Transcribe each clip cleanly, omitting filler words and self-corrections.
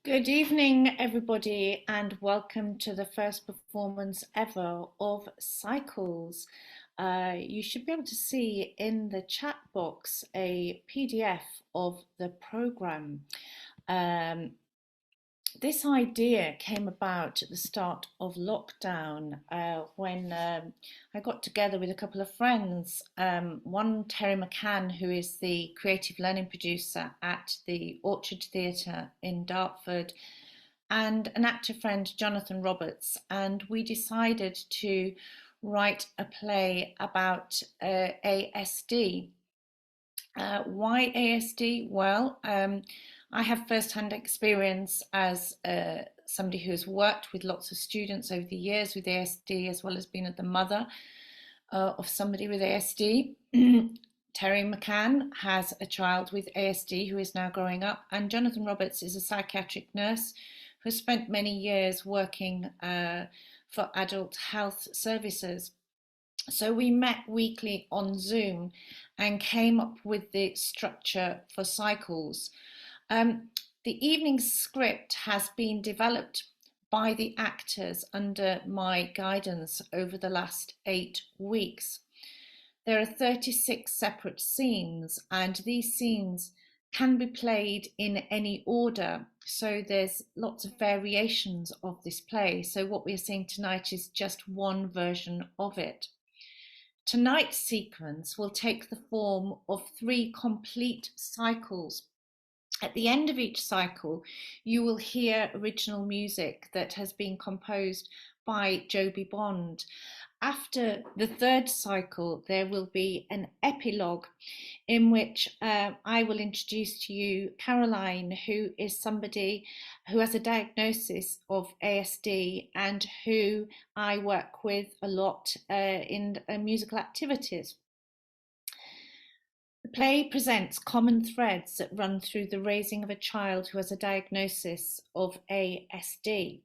Good evening, everybody, and welcome to the first performance ever of Cycles. You should be able to see in the chat box a PDF of the program. Um, this idea came about at the start of lockdown when I got together with a couple of friends. One, Terri McCann, who is the creative learning producer at the Orchard Theatre in Dartford, and an actor friend, Jonathan Roberts, and we decided to write a play about ASD. Why ASD? Well, I have first-hand experience as somebody who has worked with lots of students over the years with ASD, as well as being the mother of somebody with ASD. Terri McCann has a child with ASD who is now growing up, and Jonathan Roberts is a psychiatric nurse who spent many years working for adult health services. So we met weekly on Zoom and came up with the structure for Cycles. The evening script has been developed by the actors under my guidance over the last 8 weeks. There are 36 separate scenes, and these scenes can be played in any order. So there's lots of variations of this play. So what we're seeing tonight is just one version of it. Tonight's sequence will take the form of 3 complete cycles. At the end of each cycle, you will hear original music that has been composed by Joby Bond. After the 3rd cycle, there will be an epilogue in which I will introduce to you Caroline, who is somebody who has a diagnosis of ASD and who I work with a lot in musical activities. The play presents common threads that run through the raising of a child who has a diagnosis of ASD.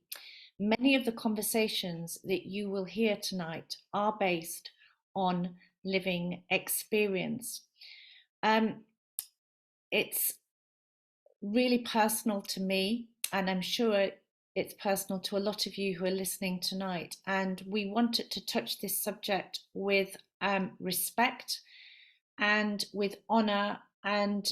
Many of the conversations that you will hear tonight are based on living experience. It's really personal to me, and I'm sure it's personal to a lot of you who are listening tonight. And we wanted to touch this subject with respect and with honour, and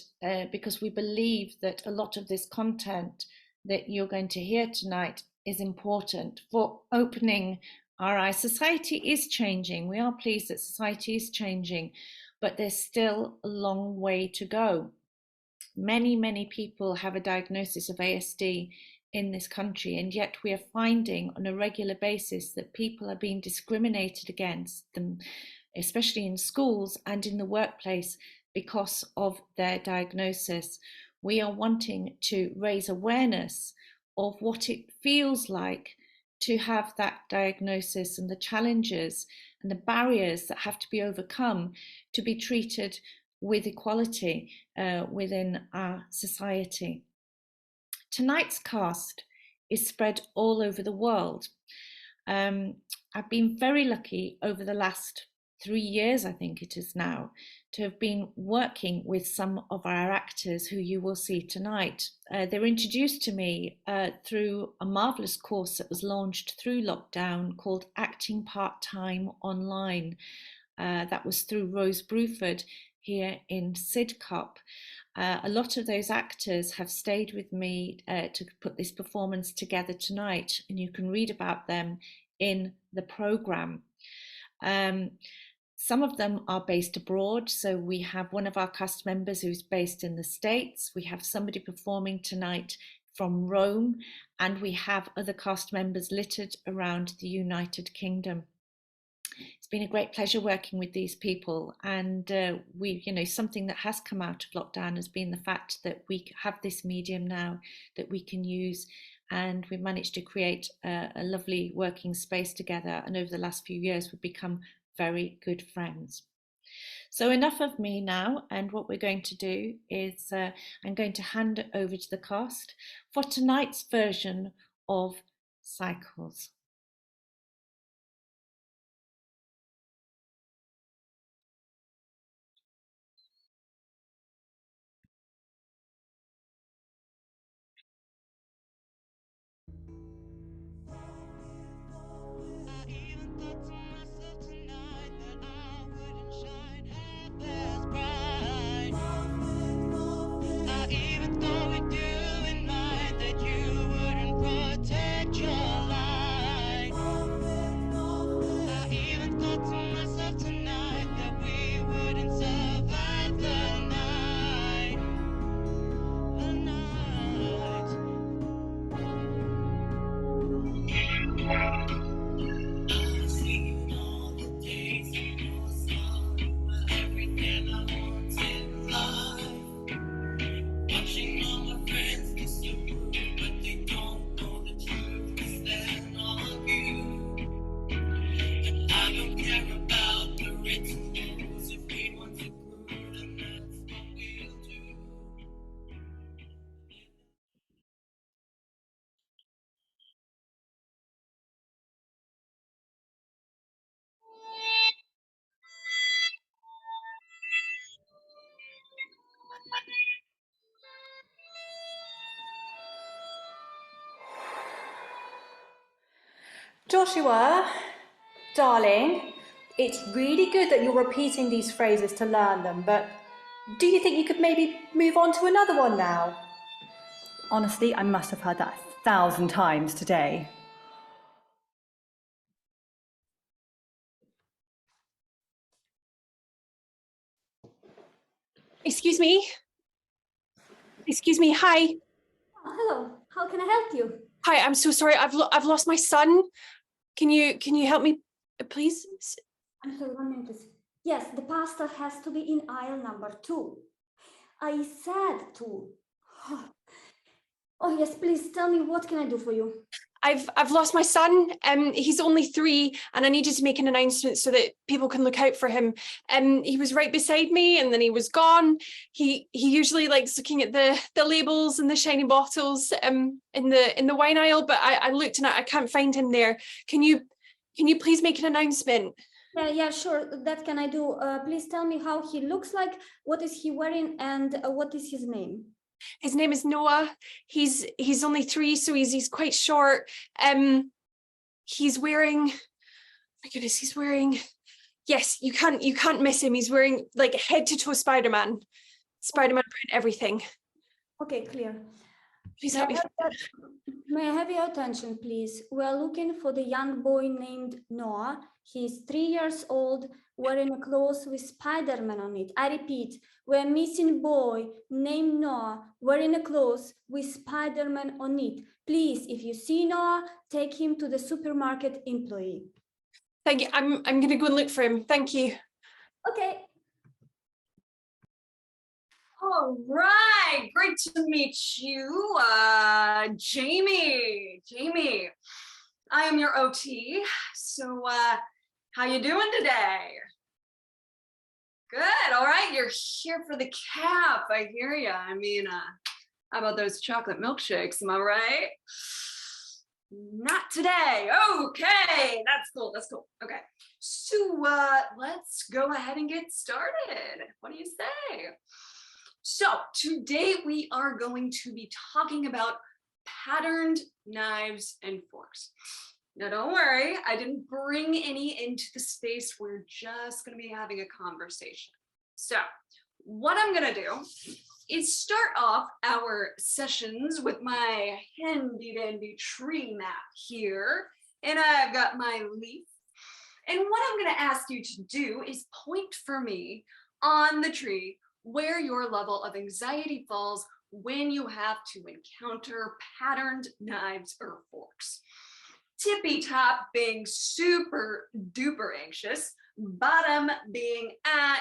because we believe that a lot of this content that you're going to hear tonight is important for opening our eyes. Society is changing. We are pleased that society is changing, but there's still a long way to go. Many people have a diagnosis of ASD in this country, and yet we are finding on a regular basis that people are being discriminated against them, especially in schools and in the workplace, because of their diagnosis. We are wanting to raise awareness of what it feels like to have that diagnosis and the challenges and the barriers that have to be overcome to be treated with equality within our society. Tonight's cast is spread all over the world. I've been very lucky over the last 3 years, I think it is now, to have been working with some of our actors who you will see tonight. They were introduced to me through a marvellous course that was launched through lockdown called Acting Part-Time Online. That was through Rose Bruford here in Sidcup. A lot of those actors have stayed with me to put this performance together tonight, and you can read about them in the programme. Some of them are based abroad, so we have one of our cast members who's based in the States. We have somebody performing tonight from Rome, and we have other cast members littered around the United Kingdom. It's been a great pleasure working with these people, and something that has come out of lockdown has been the fact that we have this medium now that we can use, and we've managed to create a lovely working space together, and over the last few years we've become very good friends. So enough of me now, and what we're going to do is I'm going to hand it over to the cast for tonight's version of Cycles. Joshua, darling, it's really good that you're repeating these phrases to learn them, but do you think you could maybe move on to another one now? Honestly, I must have heard that 1,000 times today. Excuse me. Excuse me. Hi. Oh, hello. How can I help you? Hi. I'm so sorry. I've lost my son. Can you help me, please? I'm sorry, 1 minute, please. Yes, the pasta has to be in aisle number 2. I said 2. Oh yes, please tell me, what can I do for you? I've lost my son. He's only 3, and I needed to make an announcement so that people can look out for him. He was right beside me, and then he was gone. He usually likes looking at the labels and the shiny bottles in the wine aisle, but I looked and I can't find him there. Can you please make an announcement? Yeah, sure. That can I do. Please tell me how he looks like, what is he wearing, and what is his name? His name is Noah. He's only 3, so he's quite short. He's wearing, my goodness, he's wearing, yes, you can't miss him. He's wearing like head to toe Spider-Man print, everything. Okay, clear. Please help me. May I have your attention, please? We're looking for the young boy named Noah. He's 3 years old, wearing a clothes with Spider-Man on it. I repeat, we're missing boy named Noah, wearing a clothes with Spider-Man on it. Please, if you see Noah, take him to the supermarket employee. Thank you. I'm gonna go and look for him. Thank you. Okay. All right, great to meet you, Jamie. I am your OT. So, how you doing today? Good. All right, you're here for the cap. I hear ya. I mean, how about those chocolate milkshakes? Am I right? Not today. Okay, that's cool. Okay, so let's go ahead and get started. What do you say? So today we are going to be talking about patterned knives and forks. Now don't worry, I didn't bring any into the space. We're just going to be having a conversation. So what I'm going to do is start off our sessions with my handy dandy tree map here. And I've got my leaf. And what I'm going to ask you to do is point for me on the tree where your level of anxiety falls when you have to encounter patterned knives or forks. Tippy top being super duper anxious, bottom being,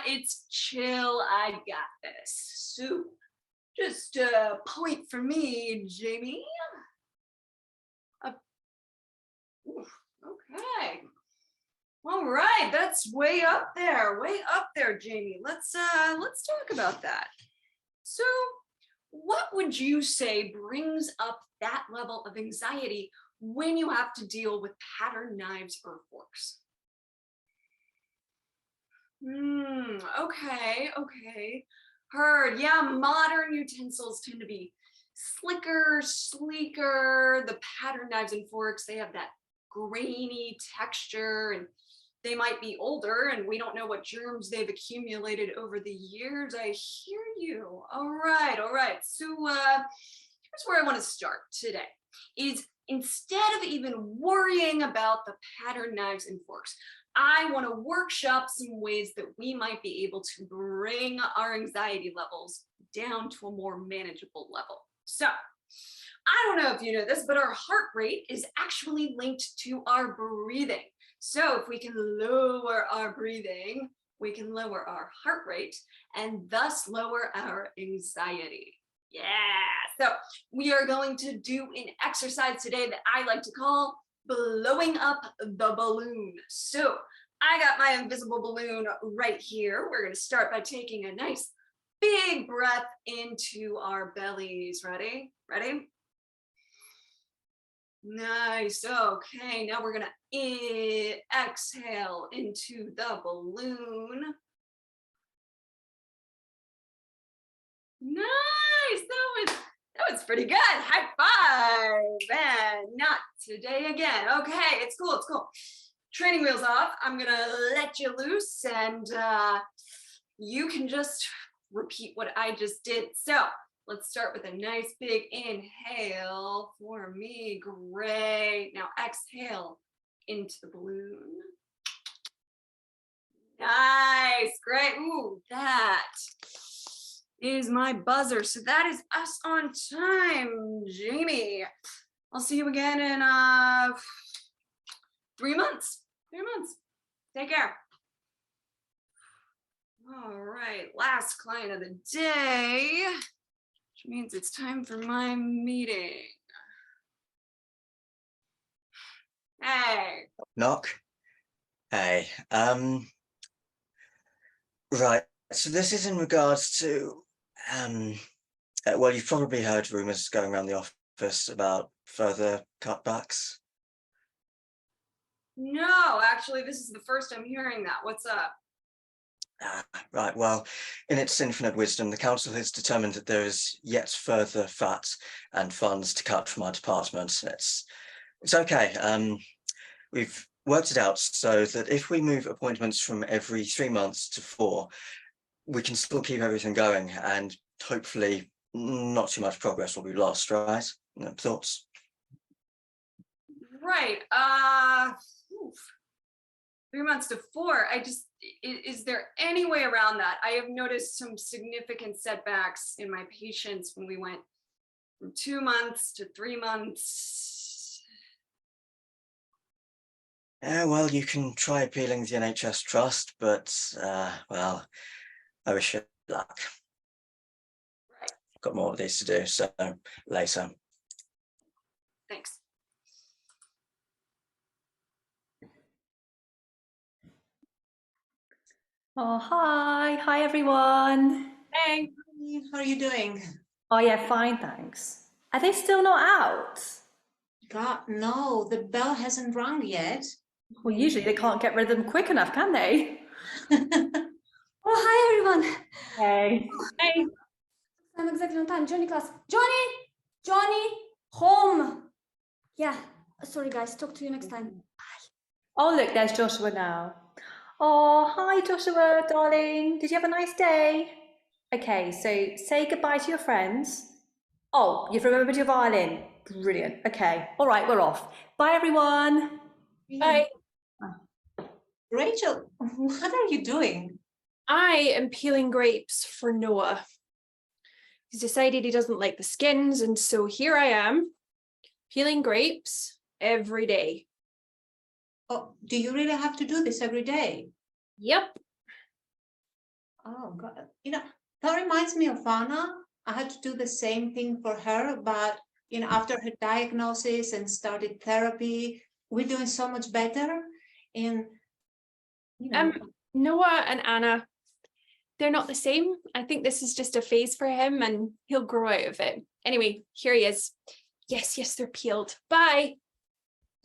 it's chill, I got this. So just point for me, Jamie. Okay. All right, that's way up there, Jamie. Let's talk about that. So, what would you say brings up that level of anxiety when you have to deal with patterned knives or forks? Okay. Heard. Yeah, modern utensils tend to be slicker, sleeker. The patterned knives and forks, they have that grainy texture, and they might be older and we don't know what germs they've accumulated over the years. I hear you. All right. So here's where I want to start today is instead of even worrying about the patterned knives and forks, I want to workshop some ways that we might be able to bring our anxiety levels down to a more manageable level. So I don't know if you know this, but our heart rate is actually linked to our breathing. So if we can lower our breathing, we can lower our heart rate and thus lower our anxiety. Yeah, so we are going to do an exercise today that I like to call blowing up the balloon. So I got my invisible balloon right here. We're going to start by taking a nice big breath into our bellies. Ready? Nice. Okay, now we're gonna exhale into the balloon. Nice. That was pretty good. High five. And not today again. Okay, it's cool, it's cool. Training wheels off. I'm gonna let you loose and you can just repeat what I just did. So let's start with a nice big inhale for me. Great. Now exhale into the balloon. Nice, great. Ooh, that is my buzzer. So that is us on time, Jamie. I'll see you again in 3 months. 3 months. Take care. All right, last client of the day, which means it's time for my meeting. Hey. Knock. Hey, right. So this is in regards to, well, you've probably heard rumours going around the office about further cutbacks. No, actually, this is the first I'm hearing that. What's up? Right, well, in its infinite wisdom, the council has determined that there is yet further fat and funds to cut from our department. It's okay. We've worked it out so that if we move appointments from every 3 months to 4, we can still keep everything going, and hopefully not too much progress will be lost, right? Thoughts? Right. 3 months to 4. Is there any way around that? I have noticed some significant setbacks in my patients when we went from 2 months to 3 months. Yeah, well, you can try appealing to the NHS Trust, but, well, I wish you luck. Right. Got more of these to do, so later. Thanks. Oh, hi everyone. Hey. How are you doing? Oh yeah, fine, thanks. Are they still not out? God, no, the bell hasn't rung yet. Well, usually they can't get rid of them quick enough, can they? Oh, hi everyone. Hey. Hey. I'm exactly on time. Johnny class. Johnny, home. Yeah, sorry guys, talk to you next time. Oh, look, there's Joshua now. Oh, hi Joshua, darling. Did you have a nice day? Okay, so say goodbye to your friends. Oh, you've remembered your violin. Brilliant. Okay, all right, we're off. Bye, everyone. Bye. Rachel, what are you doing? I am peeling grapes for Noah. He's decided he doesn't like the skins, and so here I am, peeling grapes every day. Oh, do you really have to do this every day? Yep. Oh, God. That reminds me of Anna. I had to do the same thing for her, but, after her diagnosis and started therapy, we're doing so much better. And, Noah and Anna, they're not the same. I think this is just a phase for him and he'll grow out of it. Anyway, here he is. Yes, they're peeled. Bye.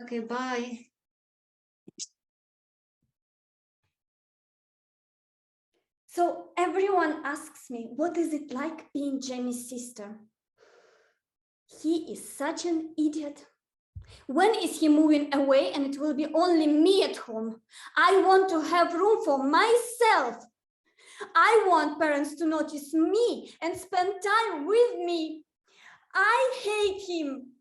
Okay, bye. So everyone asks me, what is it like being Jenny's sister? He is such an idiot. When is he moving away and it will be only me at home? I want to have room for myself. I want parents to notice me and spend time with me. I hate him.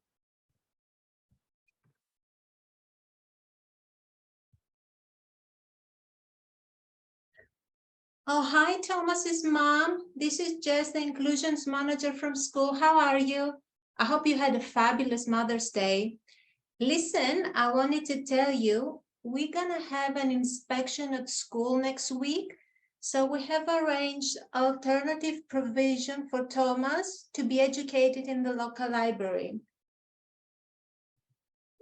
Oh, hi, Thomas's mom. This is Jess, the inclusions manager from school. How are you? I hope you had a fabulous Mother's Day. Listen, I wanted to tell you, we're gonna have an inspection at school next week. So we have arranged alternative provision for Thomas to be educated in the local library.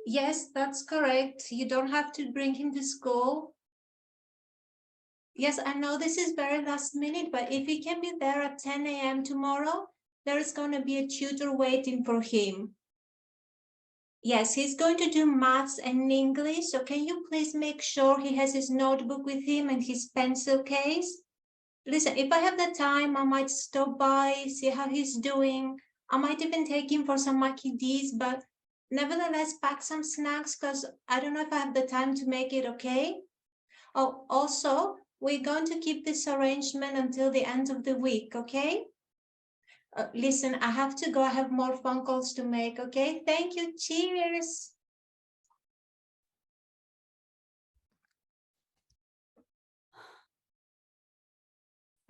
Yes, that's correct. You don't have to bring him to school. Yes, I know this is very last minute, but if he can be there at 10 a.m. tomorrow, there is going to be a tutor waiting for him. Yes, he's going to do maths and English, so can you please make sure he has his notebook with him and his pencil case? Listen, if I have the time, I might stop by, see how he's doing. I might even take him for some Mickey D's, but nevertheless, pack some snacks because I don't know if I have the time to make it, okay? Oh, also, we're going to keep this arrangement until the end of the week, okay? Listen, I have to go. I have more phone calls to make, okay? Thank you. Cheers.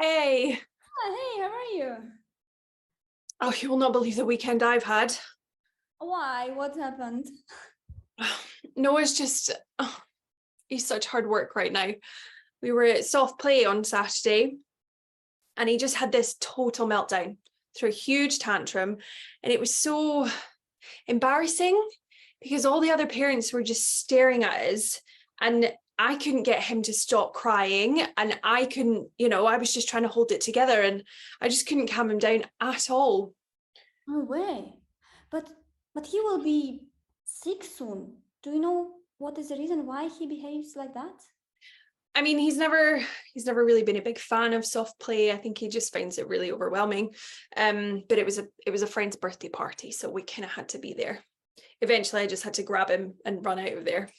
Hey. Hey, how are you? Oh, you will not believe the weekend I've had. Why? What happened? Noah's just, he's such hard work right now. We were at soft play on Saturday and he just had this total meltdown, threw a huge tantrum, and it was so embarrassing because all the other parents were just staring at us and I couldn't get him to stop crying, and I couldn't, I was just trying to hold it together and I just couldn't calm him down at all. No way. But he will be sick soon. Do you know what is the reason why he behaves like that? I mean, he's never really been a big fan of soft play. I think he just finds it really overwhelming. But it was a friend's birthday party, so we kind of had to be there. Eventually, I just had to grab him and run out of there.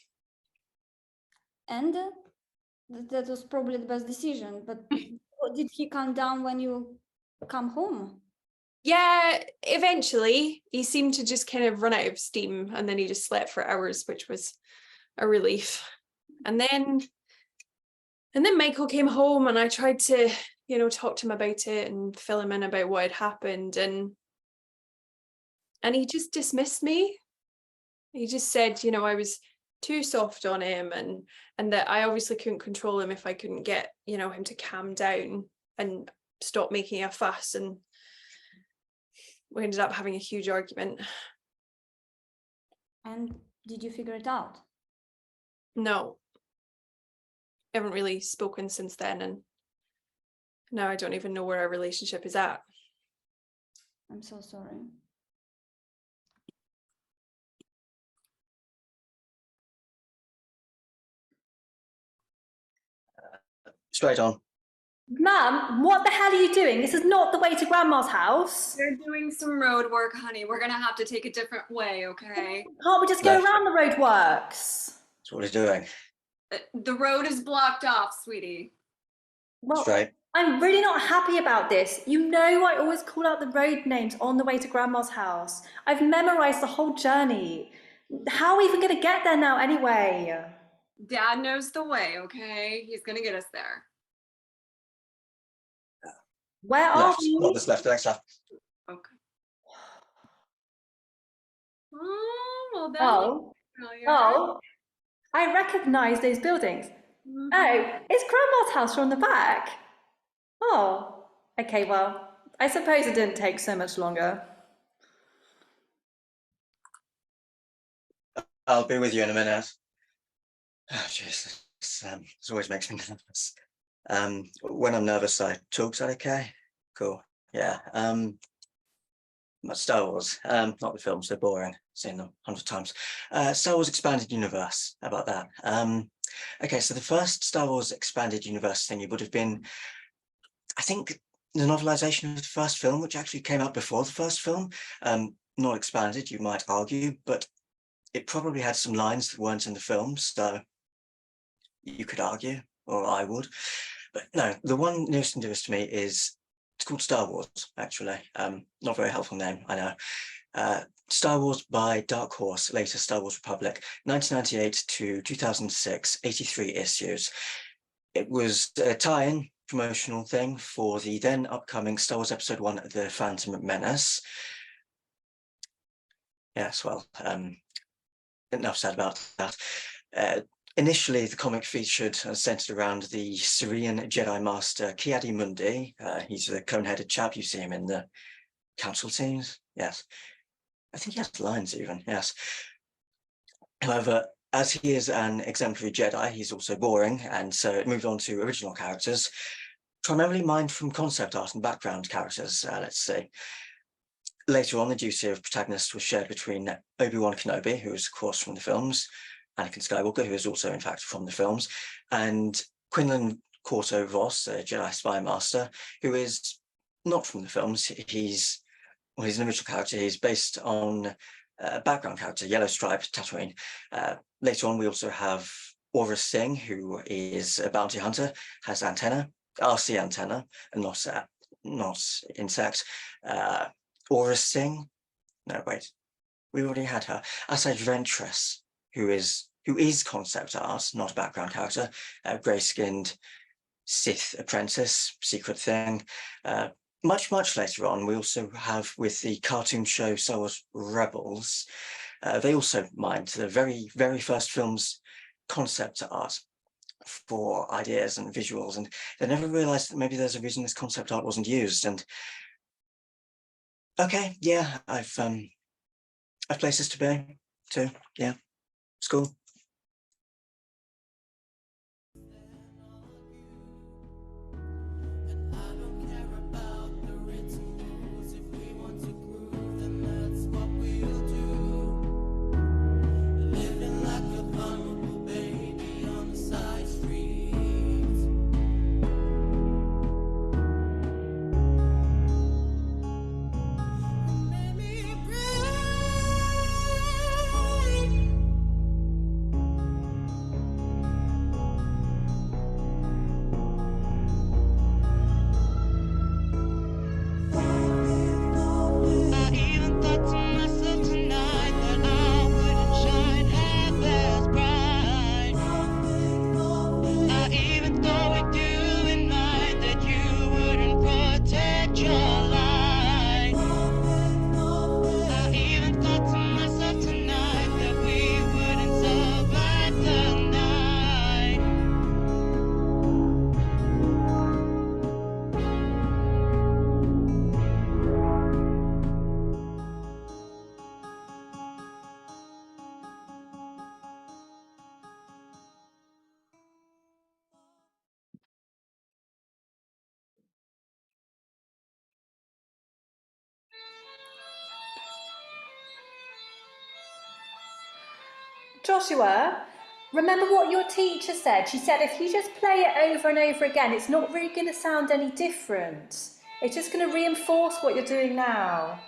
And that was probably the best decision. But did he calm down when you come home? Yeah, eventually he seemed to just kind of run out of steam, and then he just slept for hours, which was a relief. And then Michael came home and I tried to, talk to him about it and fill him in about what had happened, and he just dismissed me. He just said, I was too soft on him and that I obviously couldn't control him if I couldn't get, him to calm down and stop making a fuss, and we ended up having a huge argument. And did you figure it out? No. I haven't really spoken since then, and now I don't even know where our relationship is at. I'm so sorry. Straight on. Ma'am, what the hell are you doing? This is not the way to Grandma's house. They're doing some road work, honey. We're gonna have to take a different way, okay? Can't we just go Left. around the roadworks? That's what he's doing. The road is blocked off, sweetie. Well, Straight. I'm really not happy about this. You know I always call out the road names on the way to Grandma's house. I've memorized the whole journey. How are we even going to get there now anyway? Dad knows the way, okay? He's gonna get us there. Where are Left. we? Not this left, the next left. Okay. Oh, well then. Oh, I recognize those buildings. Mhm. Oh, it's Grandma's house from the back. Oh, okay, well, I suppose it didn't take so much longer. I'll be with you in a minute. Oh, jeez, this always makes me nervous. When I'm nervous, I talk. Is that okay? Cool. Yeah. Star Wars, not the films, they're boring. Seen them 100 times. Star Wars Expanded Universe, how about that? Okay, so the first Star Wars Expanded Universe thing would have been, I think, the novelization of the first film, which actually came out before the first film. Not expanded, you might argue, but it probably had some lines that weren't in the film, so you could argue, or I would. But no, the one newest and dearest to me is, it's called Star Wars, actually. Not very helpful name, I know. Star Wars by Dark Horse, later Star Wars Republic, 1998 to 2006, 83 issues. It was a tie-in promotional thing for the then upcoming Star Wars Episode 1, The Phantom Menace. Yes, well, enough said about that. Initially, the comic featured centered around the Syrian Jedi Master Ki-Adi-Mundi. He's the cone-headed chap. You see him in the council scenes. Yes. I think he has lines even, yes. However, as he is an exemplary Jedi, he's also boring, and so it moved on to original characters, primarily mined from concept art and background characters, let's see. Later on, the duty of protagonist was shared between Obi-Wan Kenobi, who is, of course, from the films, Anakin Skywalker, who is also, in fact, from the films, and Quinlan Corto Voss, a Jedi spy master, who is not from the films. He's well, he's an original character. He's based on a background character, Yellow Stripe Tatooine. Later on, we also have Aura Singh, who is a bounty hunter, has antenna, RC antenna, and not insect. Aura Singh, no, wait, we already had her. Asajj Ventress, who is concept art, not a background character, grey-skinned Sith apprentice, secret thing. Much later on, we also have with the cartoon show Star Wars Rebels, they also mined the very first film's concept art for ideas and visuals, and they never realized that maybe there's a reason this concept art wasn't used. And okay, yeah, I've places to be too. Yeah, school. Joshua, remember what your teacher said? She said if you just play it over and over again, it's not really going to sound any different. It's just going to reinforce what you're doing now.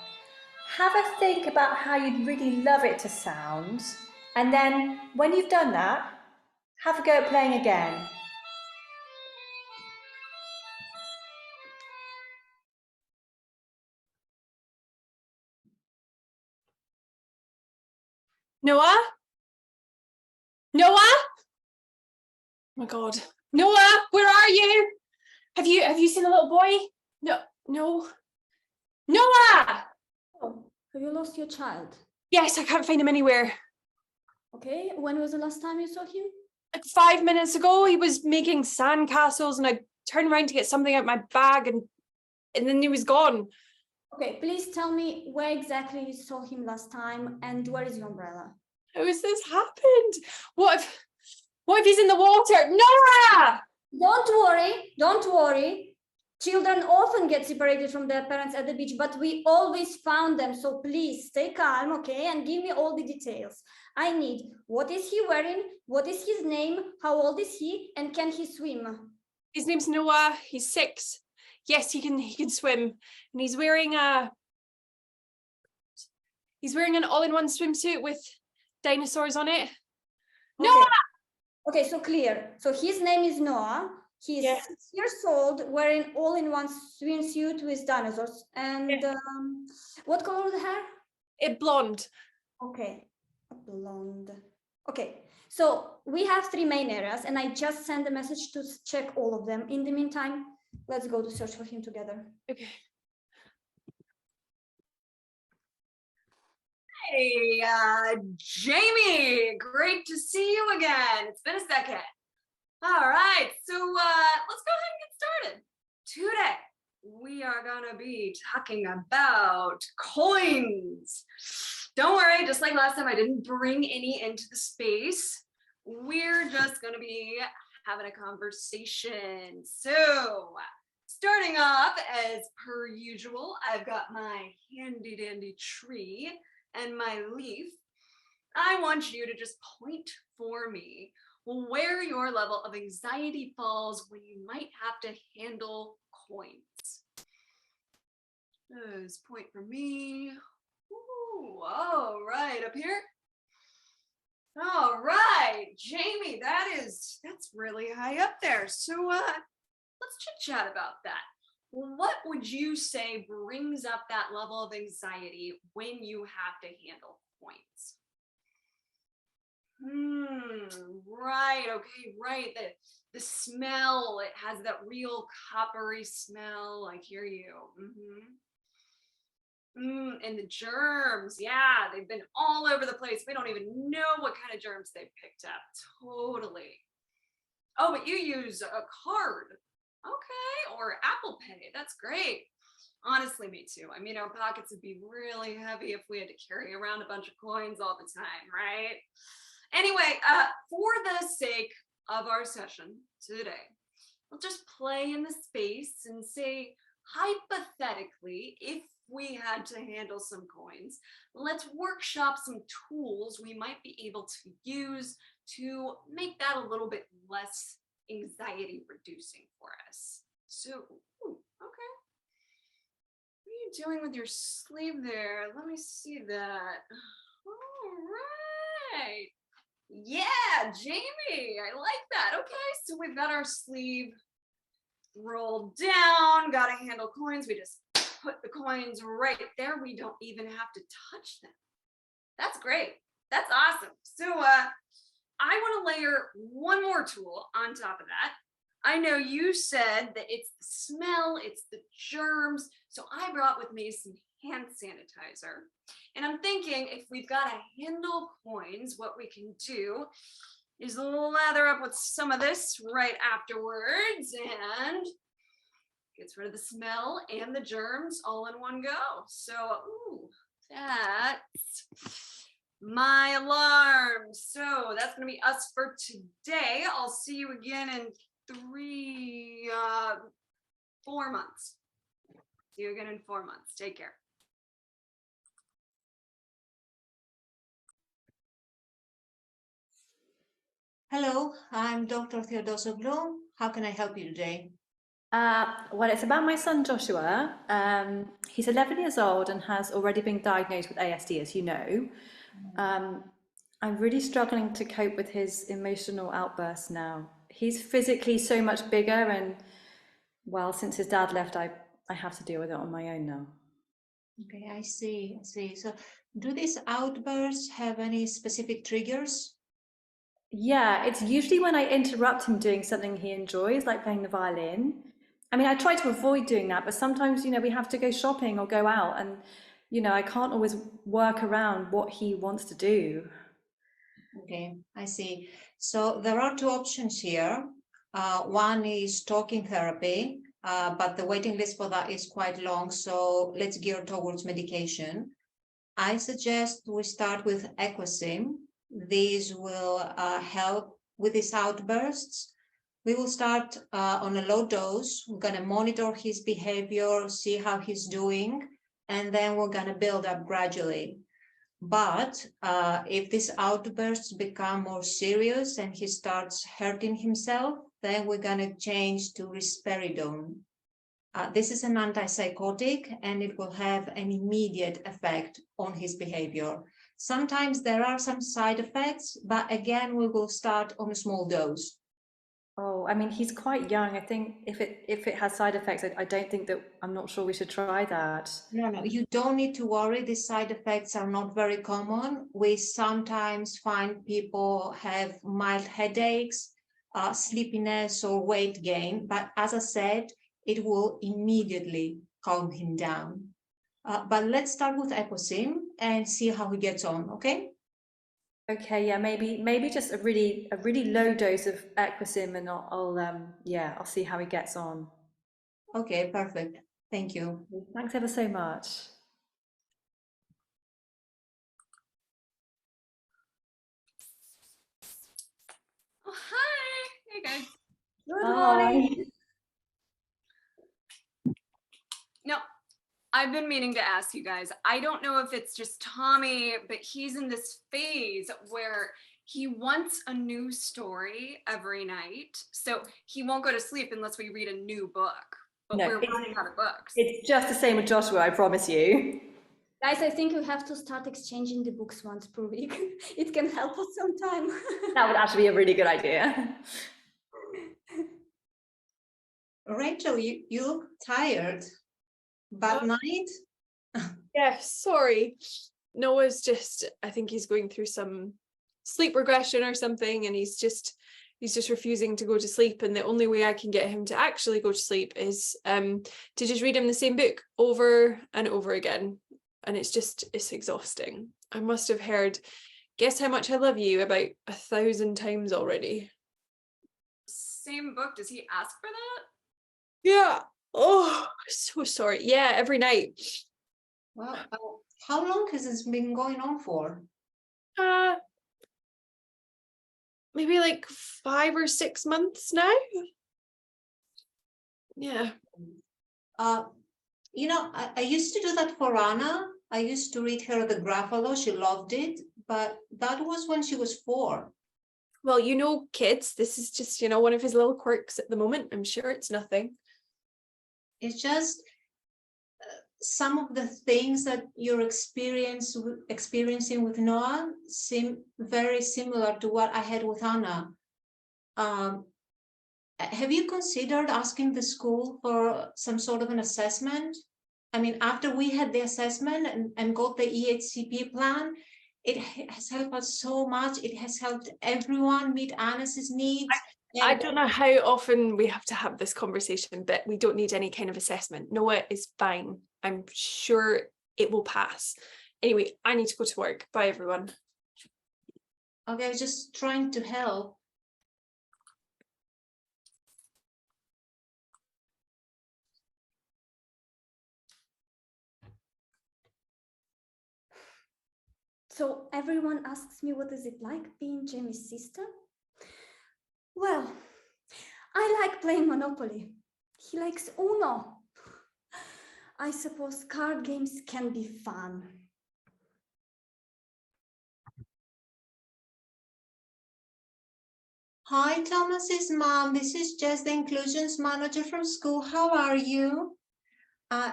Have a think about how you'd really love it to sound, and then when you've done that, have a go at playing again. Noah? Noah? Oh my God. Noah, where are you? Have you seen the little boy? No. Noah! Oh, have you lost your child? Yes, I can't find him anywhere. Okay, when was the last time you saw him? Like 5 minutes ago, he was making sandcastles and I turned around to get something out of my bag and then he was gone. Okay, please tell me where exactly you saw him last time and where is your umbrella? How has this happened? What if he's in the water? Noah! Don't worry. Children often get separated from their parents at the beach, but we always found them. So please stay calm, okay? And give me all the details. I need what is he wearing? What is his name? How old is he? And can he swim? His name's Noah. He's 6. Yes, he can swim. And he's wearing an all-in-one swimsuit with dinosaurs on it. Okay. Noah! Okay, so clear. So his name is Noah. He's 6 years old, wearing all-in-one swimsuit with dinosaurs. And what color the hair? Blonde. Okay, blonde. Okay, so we have 3 main areas, and I just sent a message to check all of them. In the meantime, let's go to search for him together. Okay. Hey, Jamie, great to see you again. It's been a second. All right, so let's go ahead and get started. Today, we are gonna be talking about coins. Don't worry, just like last time, I didn't bring any into the space. We're just gonna be having a conversation. So, starting off, as per usual, I've got my handy dandy tree and my leaf. I want you to just point for me where your level of anxiety falls when you might have to handle coins. This point for me. Ooh, all right, up here. All right, Jamie, that's really high up there. So let's chit chat about that. What would you say brings up that level of anxiety when you have to handle points? Right, okay, right. The smell, it has that real coppery smell. I hear you. And the germs, yeah, they've been all over the place. We don't even know what kind of germs they've picked up. Totally. Oh, but you use a card. Okay, or Apple Pay. That's great. Honestly, me too. I mean, our pockets would be really heavy if we had to carry around a bunch of coins all the time, right? Anyway, for the sake of our session today, we'll just play in the space and say, hypothetically, if we had to handle some coins, let's workshop some tools we might be able to use to make that a little bit less anxiety reducing for us. So, okay. What are you doing with your sleeve there? Let me see that. All right. Yeah, Jamie, I like that. Okay, so we've got our sleeve rolled down, got to handle coins. We just put the coins right there. We don't even have to touch them. That's great. That's awesome. So I want to layer one more tool on top of that. I know you said that it's the smell, it's the germs. So I brought with me some hand sanitizer. And I'm thinking if we've got to handle coins, what we can do is lather up with some of this right afterwards and gets rid of the smell and the germs all in one go. So, that's my alarm. So that's going to be us for today. I'll see you again in 4 months. See you again in 4 months. Take care. Hello, I'm Dr. Theodosoglu. How can I help you today? Well, it's about my son Joshua. He's 11 years old and has already been diagnosed with ASD, as you know. I'm really struggling to cope with his emotional outbursts now. He's physically so much bigger and, well, since his dad left, I have to deal with it on my own now. Okay, I see. So do these outbursts have any specific triggers? Yeah, it's usually when I interrupt him doing something he enjoys, like playing the violin. I mean, I try to avoid doing that, but sometimes, we have to go shopping or go out and, I can't always work around what he wants to do. Okay, I see. So there are two options here. One is talking therapy, but the waiting list for that is quite long. So let's gear towards medication. I suggest we start with Equasim. These will help with these outbursts. We will start on a low dose. We're going to monitor his behavior, see how he's doing, and then we're going to build up gradually. But if these outbursts become more serious and he starts hurting himself, then we're going to change to risperidone. This is an antipsychotic and it will have an immediate effect on his behavior. Sometimes there are some side effects, but again, we will start on a small dose. Oh, I mean, he's quite young. I think if it has side effects, I'm not sure we should try that. No, you don't need to worry. These side effects are not very common. We sometimes find people have mild headaches, sleepiness or weight gain, but as I said, it will immediately calm him down. But let's start with Equasim and see how he gets on, okay? Okay, yeah, maybe just a really low dose of Equasim, and I'll see how he gets on. Okay, perfect. Thank you. Thanks ever so much. Oh, hi. Hey guys. Good morning. No, I've been meaning to ask you guys. I don't know if it's just Tommy, but he's in this phase where he wants a new story every night. So he won't go to sleep unless we read a new book. but No, we're running out of books. It's just the same with Joshua, I promise you. Guys, I think we have to start exchanging the books once per week. It can help us sometime. That would actually be a really good idea. Rachel, you look tired. Bad night? Yeah, sorry. Noah's just, I think he's going through some sleep regression or something, and he's just refusing to go to sleep, and the only way I can get him to actually go to sleep is to just read him the same book over and over again, and it's exhausting. I must have heard Guess How Much I Love You about 1,000 times already. Same book. Does he ask for that? Yeah. Oh, so sorry. Yeah, every night. Well, how long has this been going on for? Maybe like 5 or 6 months now. Yeah. You know, I used to do that for Anna. I used to read her the Gruffalo. She loved it, but that was when she was 4. Well, you know, kids, this is just, you know, one of his little quirks at the moment. I'm sure it's nothing. It's just some of the things that you're experiencing with Noah seem very similar to what I had with Anna. Have you considered asking the school for some sort of an assessment? I mean, after we had the assessment and got the EHCP plan, it has helped us so much. It has helped everyone meet Anna's needs. I don't know how often we have to have this conversation, but we don't need any kind of assessment. Noah is fine. I'm sure it will pass. Anyway, I need to go to work. Bye, everyone. Okay, just trying to help. So everyone asks me, what is it like being Jamie's sister? Well, I like playing Monopoly. He likes Uno. I suppose card games can be fun. Hi, Thomas's mom. This is Jess, the inclusions manager from school. How are you?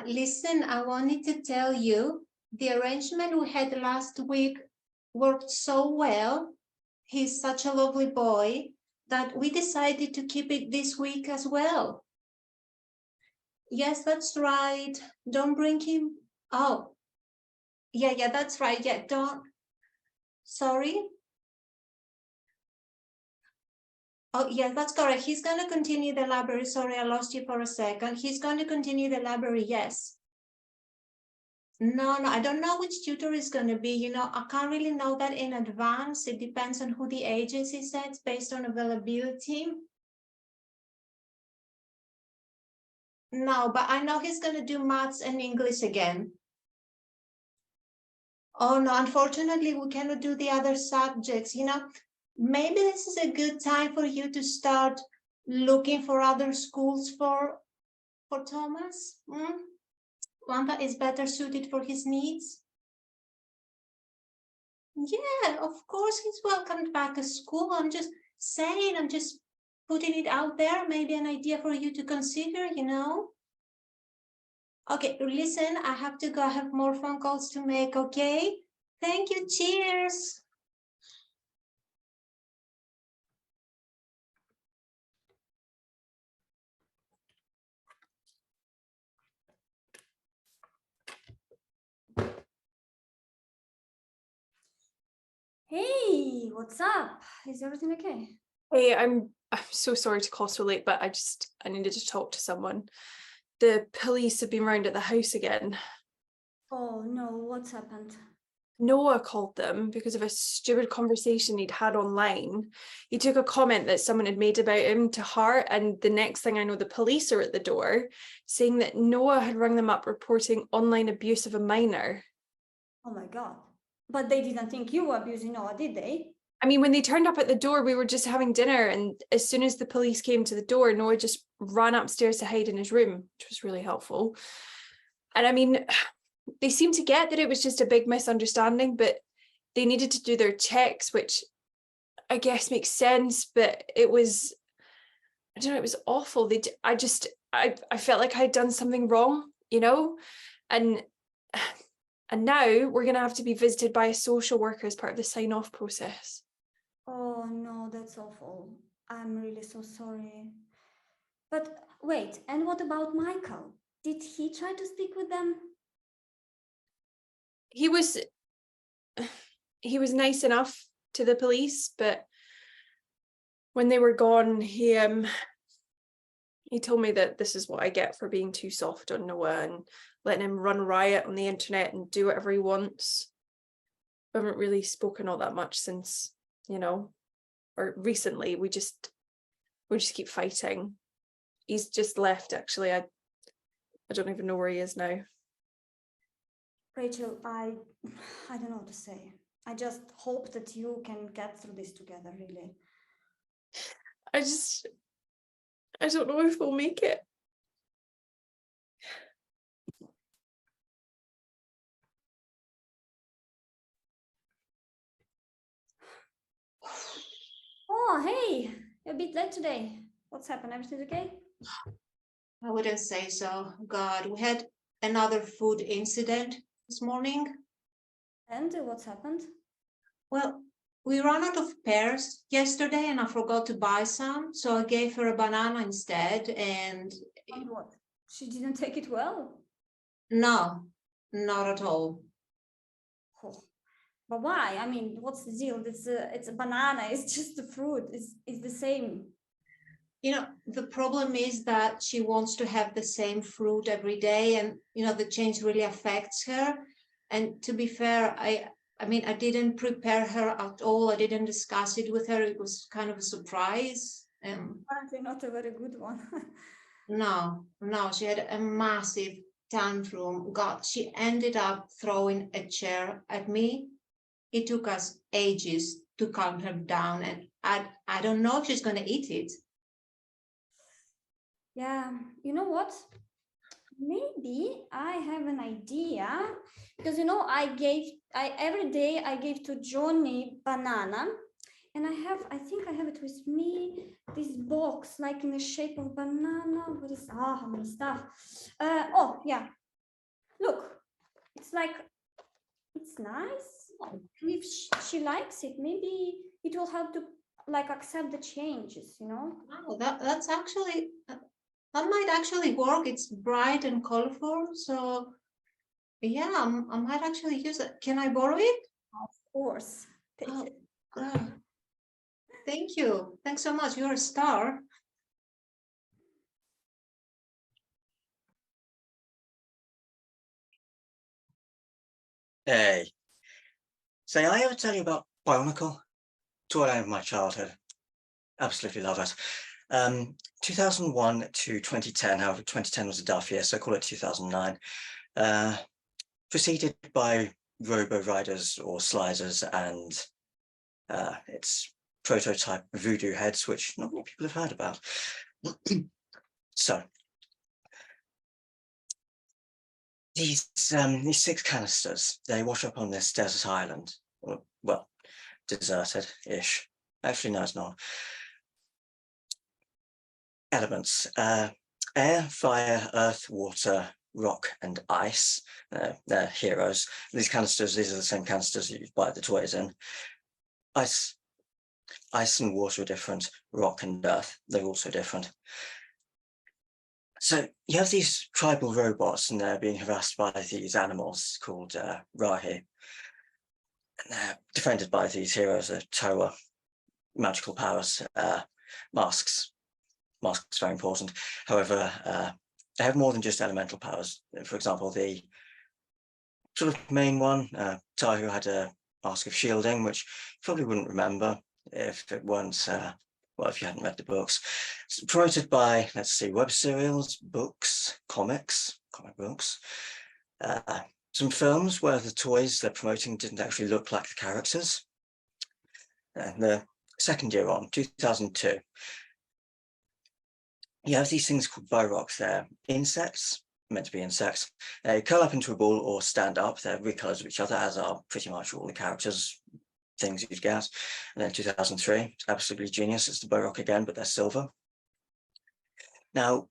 Listen, I wanted to tell you the arrangement we had last week worked so well. He's such a lovely boy that we decided to keep it this week as well. Yes, that's right. Don't bring him. Oh, yeah, that's right. Yeah, don't. Sorry. Oh, yeah, that's correct. He's going to continue the library. Sorry, I lost you for a second. He's going to continue the library, yes. No, I don't know which tutor is going to be. You know, I can't really know that in advance. It depends on who the agency sets based on availability. No, but I know he's going to do maths and English again. Oh, no, unfortunately, we cannot do the other subjects. You know, maybe this is a good time for you to start looking for other schools for Thomas. One that is better suited for his needs. Yeah, of course, he's welcomed back to school. I'm just saying, I'm just putting it out there, maybe an idea for you to consider, you know. Okay, listen, I have to go. I have more phone calls to make, okay? Thank you, cheers. Hey, what's up? Is everything okay? Hey, I'm so sorry to call so late, but I needed to talk to someone. The police have been round at the house again. Oh no, what's happened? Noah called them because of a stupid conversation he'd had online. He took a comment that someone had made about him to heart, and the next thing I know, the police are at the door saying that Noah had rung them up reporting online abuse of a minor. Oh my God. But they didn't think you were abusing Noah, did they? I mean, when they turned up at the door, we were just having dinner, and as soon as the police came to the door, Noah just ran upstairs to hide in his room, which was really helpful. And I mean, they seemed to get that it was just a big misunderstanding, but they needed to do their checks, which I guess makes sense, but it was, I don't know, it was awful. I felt like I'd done something wrong, you know, and now we're going to have to be visited by a social worker as part of the sign-off process. Oh no, that's awful. I'm really so sorry. But wait, and what about Michael? Did he try to speak with them? He was nice enough to the police, but when they were gone, he told me that this is what I get for being too soft on Noah and letting him run riot on the internet and do whatever he wants. We haven't really spoken all that much since, you know, or recently. We just keep fighting. He's just left, actually. I don't even know where he is now. Rachel, I don't know what to say. I just hope that you can get through this together, really. I don't know if we'll make it. Oh, hey, you're a bit late today. What's happened? Everything's okay? I wouldn't say so. God, we had another food incident this morning. And what's happened? Well, we ran out of pears yesterday and I forgot to buy some. So I gave her a banana instead. And what? She didn't take it well? no, not at all. Oh. But why? I mean, what's the deal? It's a banana. It's just a fruit. It's the same. You know, the problem is that she wants to have the same fruit every day, and you know, the change really affects her. And to be fair, I mean, I didn't prepare her at all. I didn't discuss it with her. It was kind of a surprise. Apparently not a very good one. No, she had a massive tantrum. God, she ended up throwing a chair at me. It took us ages to calm her down, and I don't know if she's going to eat it. Yeah, you know what? Maybe I have an idea, because you know every day I gave to Johnny banana, and I think I have it with me, this box like in the shape of banana. What is how many stuff? Oh yeah, look, it's nice. If she likes it, maybe it will help to like accept the changes, you know. Wow, that's actually that might actually work. It's bright and colorful, so yeah, I might actually use it. Can I borrow it? Of course. Oh, thank you. Thanks so much. You're a star. Hey, say, I ever tell you about Bionicle? Toy line of my childhood. Absolutely love it. 2001 to 2010, however, 2010 was a duff year, so I call it 2009. Preceded by Robo Riders or Sliders and its prototype Voodoo Heads, which not many people have heard about. So, these 6 canisters, they wash up on this desert island, or, well, deserted-ish. Actually, no, it's not. Elements, air, fire, earth, water, rock, and ice. They're heroes. These canisters, these are the same canisters that you buy the toys in. Ice and water are different. Rock and earth, they're also different. So you have these tribal robots, and they're being harassed by these animals called Rahi. And they're defended by these heroes, Toa, magical powers, masks. Masks are very important. However, they have more than just elemental powers. For example, the sort of main one, Tahu had a mask of shielding, which you probably wouldn't remember if it weren't, well, if you hadn't read the books. It's promoted by, let's see, web serials, books, comic books, some films where the toys they're promoting didn't actually look like the characters. And the second year on, 2002, you have these things called Bohrok. They're insects, meant to be insects. They curl up into a ball or stand up. They're recolors of each other, as are pretty much all the characters, things you'd get. And then 2003, it's absolutely genius. It's the Bohrok again, but they're silver. Now,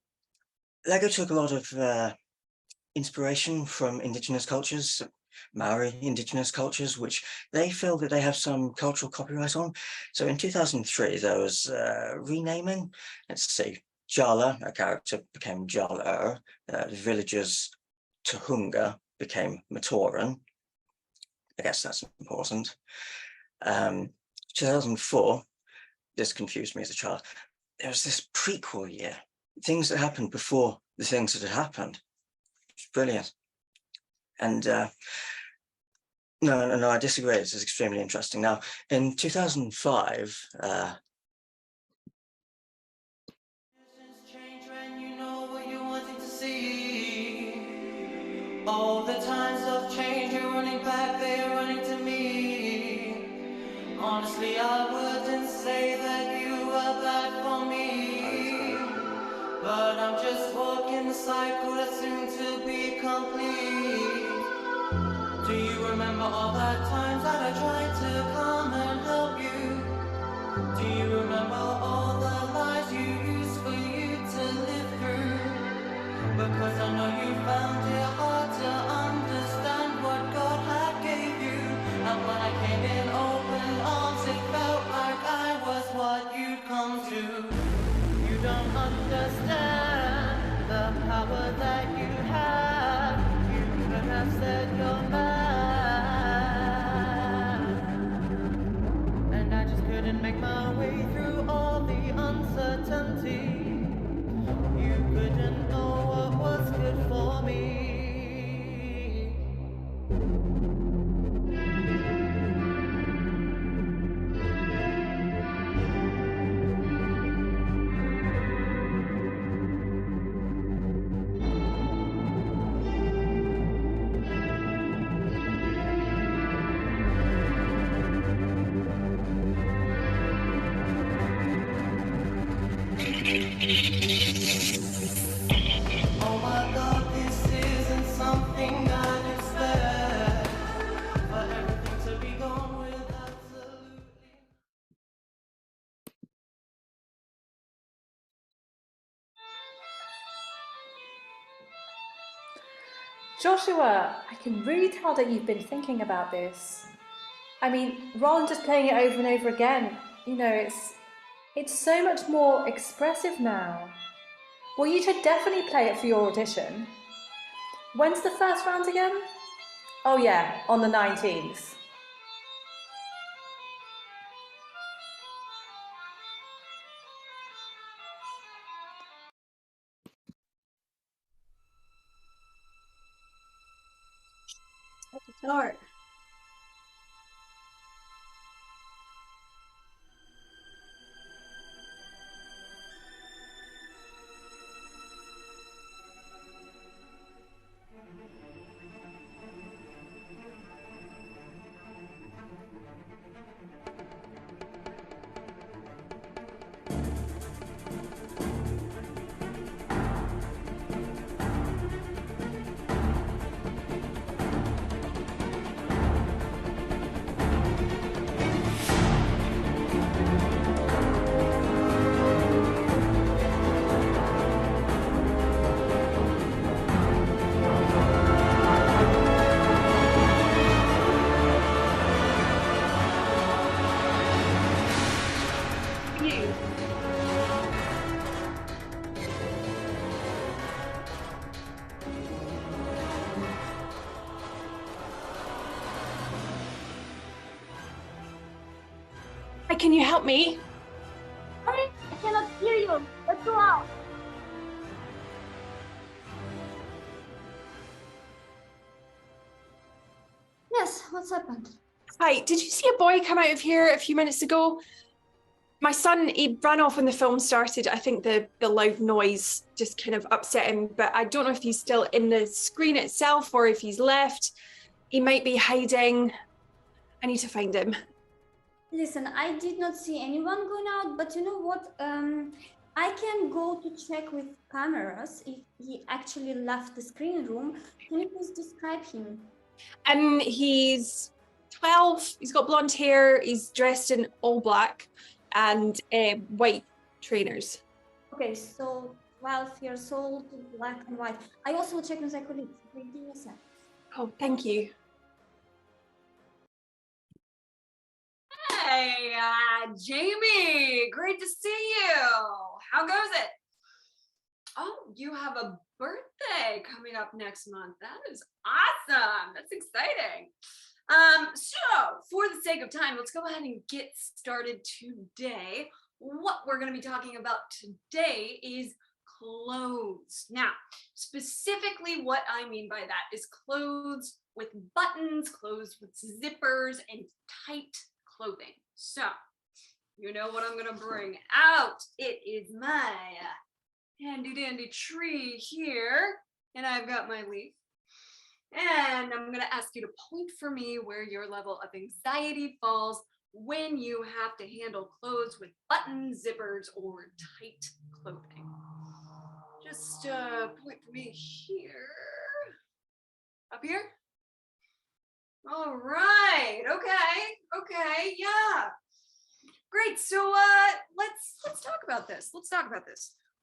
Lego took a lot of inspiration from indigenous cultures, Maori indigenous cultures, which they feel that they have some cultural copyright on. So in 2003, there was renaming. Let's see, Jala, a character, became Jala. The villagers Tuhunga became Matoran. I guess that's important. 2004, this confused me as a child. There was this prequel year, things that happened before the things that had happened. It's brilliant. And no, I disagree. This is extremely interesting. Now, in 2005, change when you know what you're wanting to see. All the times of change, you're running back, they're running to me. Honestly, I wouldn't say that you were bad for me, but I'm just walking the cycle that's soon to be complete. Do you remember all the times that I tried to come and help you? Do you remember all the lies you used for you to live through? Because I know you found it hard to understand what God had gave you. And when I came in open arms, it felt like I was what you'd come to. You don't understand the power that you have. You could have said you're mad, and I just couldn't make my way through all the uncertainty. You couldn't know what was good for me. Oh my God, this isn't something I'd expect. For everything to be gone with absolutely. Joshua, I can really tell that you've been thinking about this. I mean, rather than just playing it over and over again, you know, it's so much more expressive now. Well, you should definitely play it for your audition. When's the first round again? Oh yeah, on the 19th. Start. Can you help me? Sorry, I cannot hear you. Let's go out. Yes, what's happened? Hi, did you see a boy come out of here a few minutes ago? My son, he ran off when the film started. I think the loud noise just kind of upset him, but I don't know if he's still in the screen itself or if he's left. He might be hiding. I need to find him. Listen, I did not see anyone going out, but you know what? I can go to check with cameras if he actually left the screening room. Can you please describe him? He's 12. He's got blonde hair. He's dressed in all black and white trainers. Okay, so 12 years old, black and white. I also will check with my colleagues. Wait, give me a sec. Oh, thank you. Hey, Jamie, great to see you. How goes it? Oh, you have a birthday coming up next month. That is awesome. That's exciting. So for the sake of time, let's go ahead and get started today. What we're going to be talking about today is clothes. Now, specifically what I mean by that is clothes with buttons, clothes with zippers, and tight clothing. So, you know what I'm going to bring out. It is my handy dandy tree here, and I've got my leaf. And I'm going to ask you to point for me where your level of anxiety falls when you have to handle clothes with buttons, zippers, or tight clothing. Just point for me here. Up here? All right. Okay. Yeah. Great. So let's talk about this.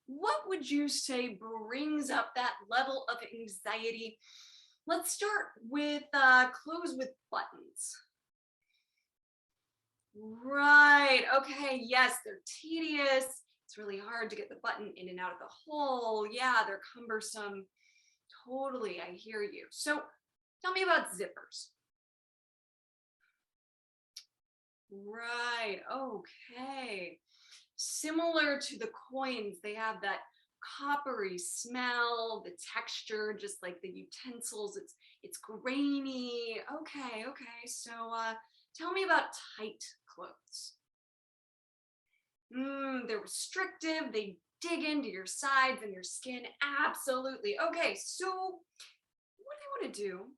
What would you say brings up that level of anxiety? Let's start with clothes with buttons. Right. Okay. Yes, they're tedious. It's really hard to get the button in and out of the hole. Yeah, they're cumbersome. Totally. I hear you. So tell me about zippers. Right. Okay. Similar to the coins, they have that coppery smell, the texture, just like the utensils. It's grainy. Okay. So tell me about tight clothes. They're restrictive. They dig into your sides and your skin. Absolutely. Okay. So what I want to do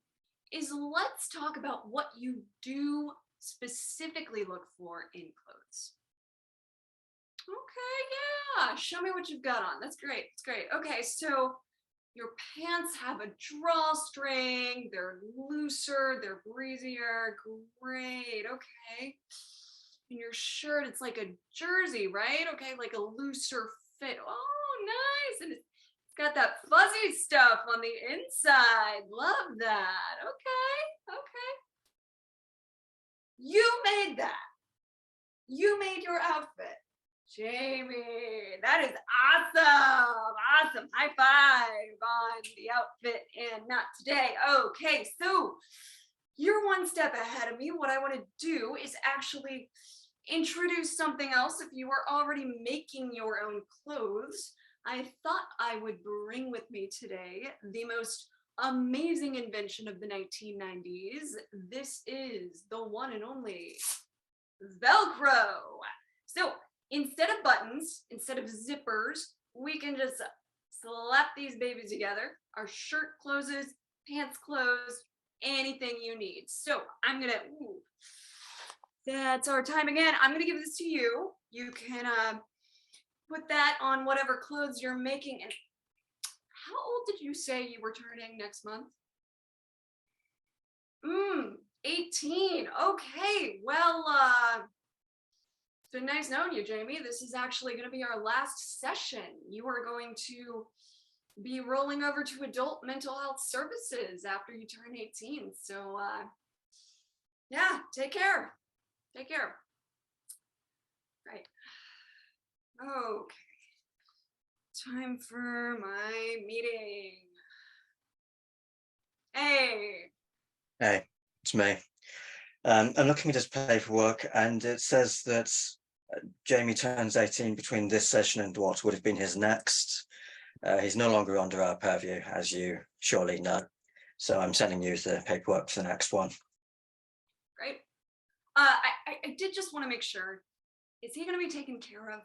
is let's talk about what you do specifically look for in clothes. Okay, yeah, show me what you've got on. That's great. It's great. Okay, so your pants have a drawstring, they're looser, they're breezier. Great. Okay. And your shirt, it's like a jersey, right? Okay, like a looser fit. Oh, nice. And it's got that fuzzy stuff on the inside. Love that. Okay. You made that. You made your outfit. Jamie, that is awesome. High five on the outfit and not today. Okay, so you're one step ahead of me. What I want to do is actually introduce something else. If you are already making your own clothes, I thought I would bring with me today the most amazing invention of the 1990s. This is the one and only Velcro. So instead of buttons, instead of zippers, we can just slap these babies together. Our shirt closes, pants close, anything you need. So I'm gonna, that's our time again. I'm gonna give this to you. You can put that on whatever clothes you're making. And how old did you say you were turning next month? 18. Okay, well, it's been nice knowing you, Jamie. This is actually going to be our last session. You are going to be rolling over to adult mental health services after you turn 18. So, yeah, take care. Right. Okay. Time for my meeting. Hey, it's me. I'm looking at his paperwork, and it says that Jamie turns 18 between this session and what would have been his next. He's no longer under our purview, as you surely know. So I'm sending you the paperwork for the next one. Great. I did just want to make sure. Is he going to be taken care of?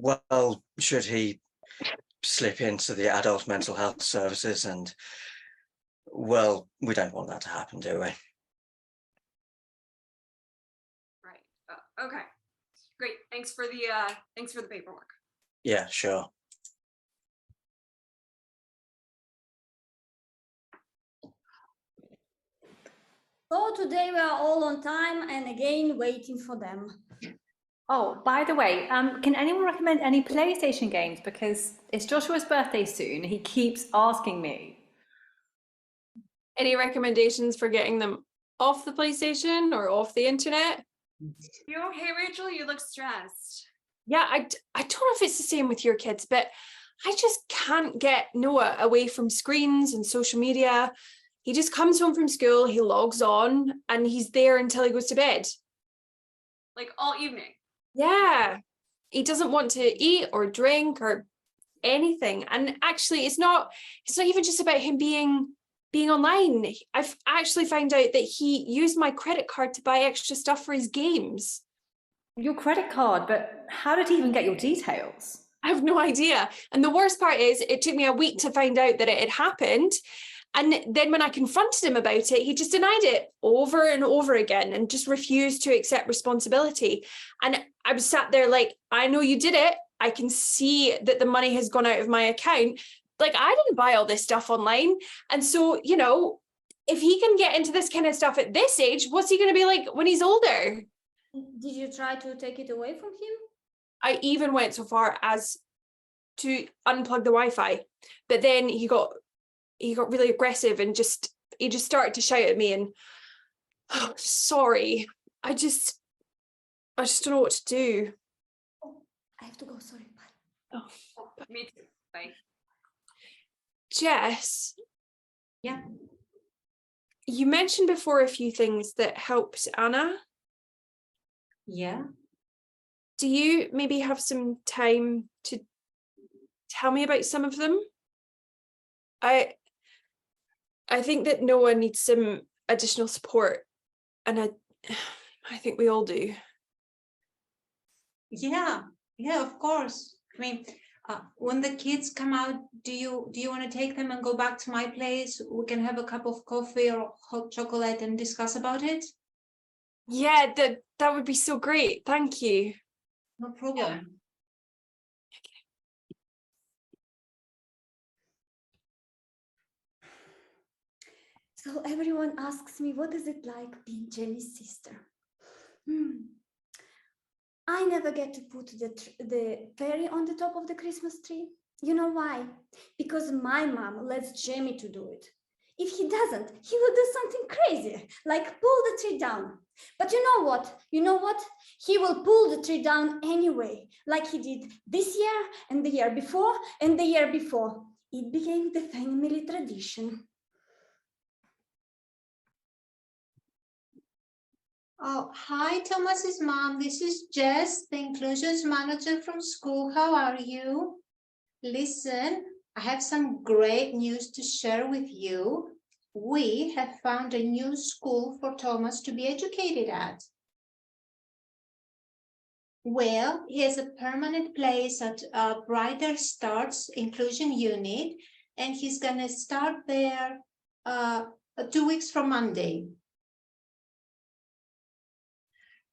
Well, should he slip into the adult mental health services, and well, we don't want that to happen, do we? Right. Okay. Great. Thanks for the paperwork. Yeah, sure. So today we are all on time and again waiting for them. Oh, by the way, can anyone recommend any PlayStation games? Because it's Joshua's birthday soon. He keeps asking me. Any recommendations for getting them off the PlayStation or off the internet? You okay, Rachel? You look stressed. Yeah, I don't know if it's the same with your kids, but I just can't get Noah away from screens and social media. He just comes home from school, he logs on, and he's there until he goes to bed. Like all evening. Yeah, he doesn't want to eat or drink or anything. And actually, it's not even just about him being online. I've actually found out that he used my credit card to buy extra stuff for his games. Your credit card, but how did he even get your details? I have no idea. And the worst part is it took me a week to find out that it had happened. And then when I confronted him about it, he just denied it over and over again and just refused to accept responsibility. And I was sat there like, I know you did it. I can see that the money has gone out of my account. Like, I didn't buy all this stuff online. And so, you know, if he can get into this kind of stuff at this age, what's he going to be like when he's older? Did you try to take it away from him? I even went so far as to unplug the Wi-Fi, but then he got really aggressive and he just started to shout at me and, oh, sorry, I just don't know what to do. Oh, I have to go, sorry. Bye. Oh, Me too. Bye. Jess. Yeah. You mentioned before a few things that helped Anna. Yeah. Do you maybe have some time to tell me about some of them? I think that Noah needs some additional support, and I think we all do. Yeah, of course. I mean, when the kids come out, do you want to take them and go back to my place? We can have a cup of coffee or hot chocolate and discuss about it. Yeah, that would be so great. Thank you. No problem. So everyone asks me, what is it like being Jenny's sister? I never get to put the fairy on the top of the Christmas tree. You know why? Because my mom lets Jamie to do it. If he doesn't, he will do something crazy, like pull the tree down. But you know what? He will pull the tree down anyway, like he did this year and the year before and the year before. It became the family tradition. Oh, hi, Thomas's mom. This is Jess, the inclusions manager from school. How are you? Listen, I have some great news to share with you. We have found a new school for Thomas to be educated at. Well, he has a permanent place at Brighter Starts Inclusion Unit, and he's going to start there 2 weeks from Monday.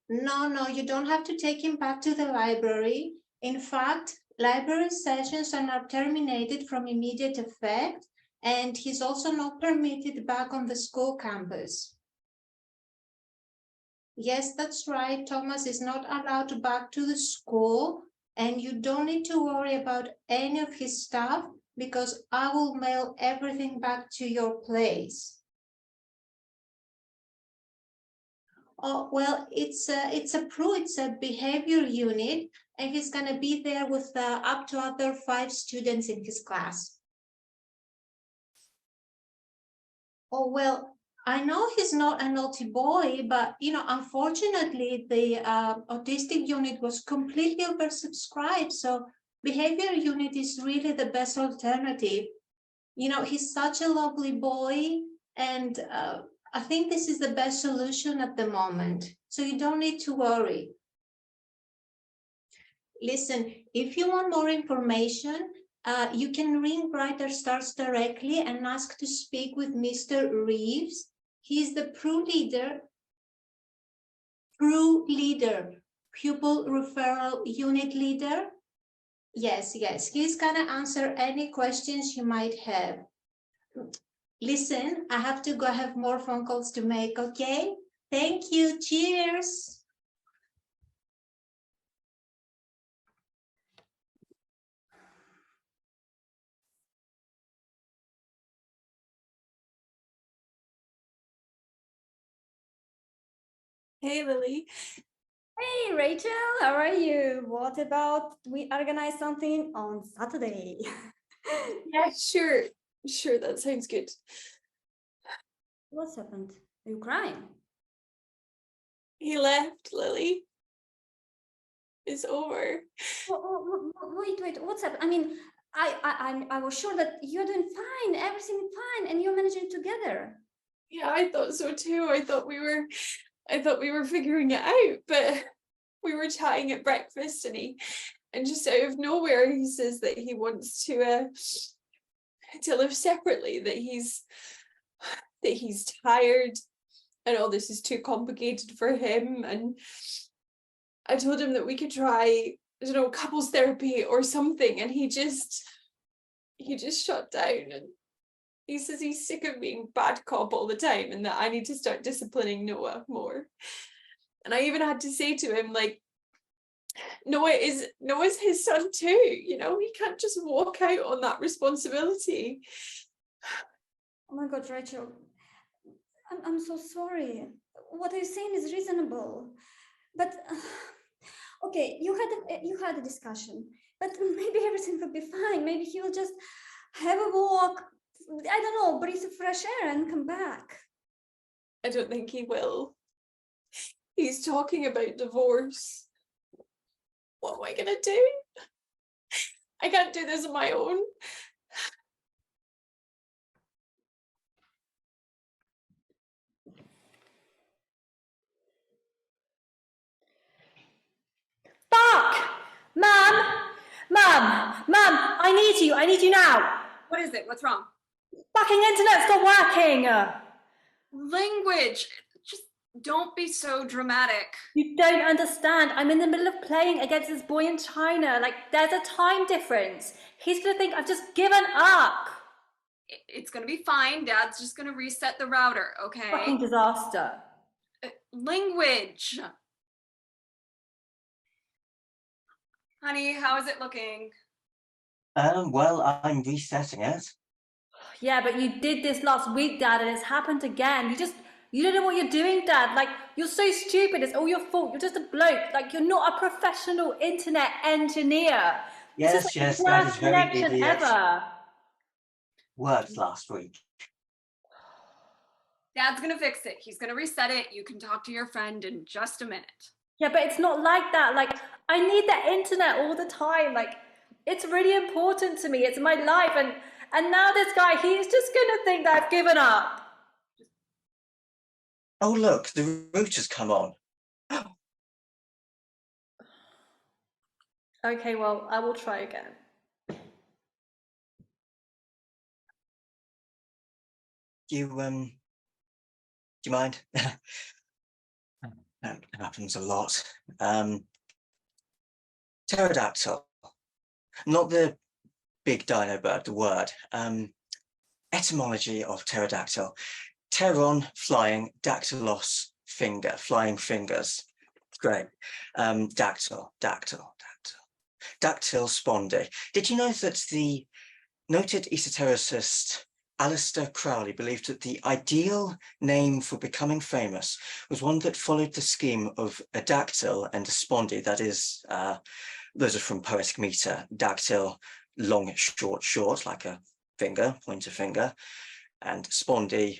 No, you don't have to take him back to the library. In fact, library sessions are now terminated from immediate effect, and he's also not permitted back on the school campus. Yes, that's right. Thomas is not allowed back to the school, and you don't need to worry about any of his stuff because I will mail everything back to your place. Oh, well, it's a behavior unit, and he's going to be there with up to other 5 students in his class. Oh, well, I know he's not a naughty boy, but, you know, unfortunately, the autistic unit was completely oversubscribed. So behavior unit is really the best alternative. You know, he's such a lovely boy, and I think this is the best solution at the moment. So you don't need to worry. Listen, if you want more information, you can ring Brighter Stars directly and ask to speak with Mr. Reeves. He's the pupil referral unit leader. Yes, he's gonna answer any questions you might have. Listen, I have to go have more phone calls to make, okay? Thank you, cheers. Hey, Lily. Hey, Rachel, how are you? What about we organize something on Saturday? Yeah, sure. Sure, that sounds good. What's happened? Are you crying? He left, Lily. It's over. Wait, what's happened? I mean, I was sure that you're doing fine, everything fine, and you're managing together. Yeah, I thought so too. I thought we were figuring it out, but we were chatting at breakfast and just out of nowhere he says that he wants to live separately, that he's tired and all this is too complicated for him. And I told him that we could try, I don't know, couples therapy or something, and he just shut down. And he says he's sick of being bad cop all the time and that I need to start disciplining Noah more. And I even had to say to him, like, Noah's his son too, you know, he can't just walk out on that responsibility. Oh my God, Rachel, I'm so sorry. What you're saying is reasonable, but okay, you had a discussion, but maybe everything will be fine. Maybe he will just have a walk, I don't know, breathe the fresh air and come back. I don't think he will. He's talking about divorce. What am I gonna do? I can't do this on my own. Fuck! Mum, I need you now. What is it? What's wrong? Fucking internet's not working. Language. Just don't be so dramatic. You don't understand. I'm in the middle of playing against this boy in China. Like, there's a time difference. He's gonna think I've just given up. It's gonna be fine. Dad's just gonna reset the router, okay? Fucking disaster. Language. Honey, how is it looking? Well, I'm resetting it. Yeah, but you did this last week, Dad, and it's happened again. You don't know what you're doing, Dad. Like, you're so stupid. It's all your fault. You're just a bloke. Like, you're not a professional internet engineer. Yes, yes, that is very connection idiot. ever. Worked last week. Dad's gonna fix it. He's gonna reset it. You can talk to your friend in just a minute. Yeah, but it's not like that. Like, I need the internet all the time. Like, it's really important to me. It's my life. And now this guy, he's just gonna think that I've given up. Oh, look, the router's come on. Okay, well, I will try again. Do you mind? That happens a lot. Pterodactyl, not the big dino bird, the word. Etymology of pterodactyl. Pteron, flying, dactylos, finger, flying fingers. Great. Dactyl. Dactyl spondy. Did you know that the noted esotericist Alistair Crowley believed that the ideal name for becoming famous was one that followed the scheme of a dactyl and a spondy? That is, those are from Poetic Meter. Dactyl, long, short, like a finger, pointer finger, and spondy,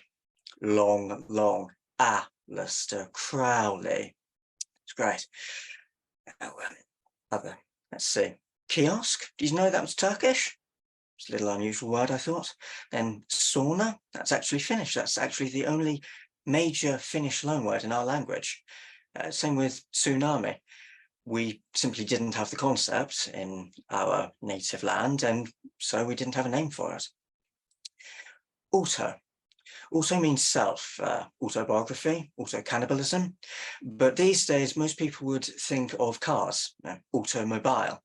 long. Alistair Crowley. It's great. Let's see. Kiosk. Did you know that was Turkish? It's a little unusual word, I thought. Then sauna. That's actually Finnish. That's actually the only major Finnish loanword in our language. Same with tsunami. We simply didn't have the concept in our native land, and so we didn't have a name for it. Auto. Also means self, autobiography, also cannibalism. But these days, most people would think of cars, automobile,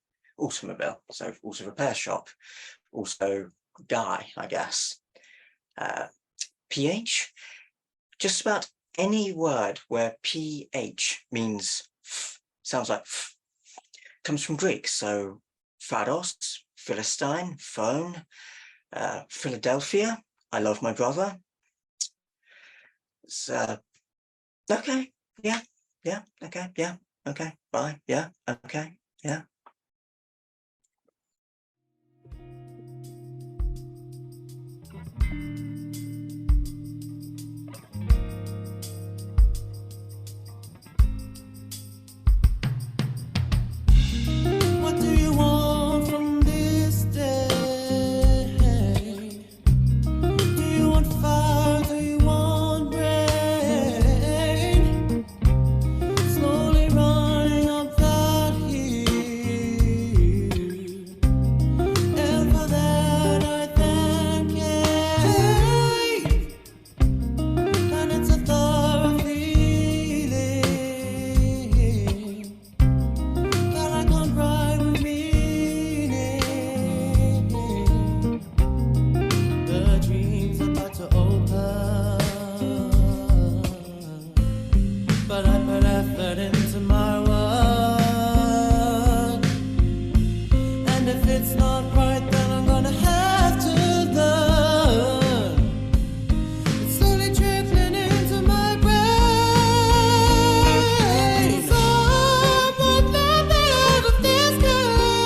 so auto repair shop, also guy, I guess. PH, just about any word where PH means f, sounds like f, comes from Greek. So Pharos, Philistine, phone, Philadelphia, I love my brother. Okay, yeah, Yeah, okay, yeah, okay, bye, yeah, okay, yeah. What do you want from this day? Do you want fire? Do you want rain? Slowly running up that hill, and for that I thank you. And it's a thorough feeling that I can't write with meaning. The dream's about to open, but I put effort into my work, and if it's not right, then I'm gonna have to learn. It's slowly trickling into my brain. Someone let me out of this cage.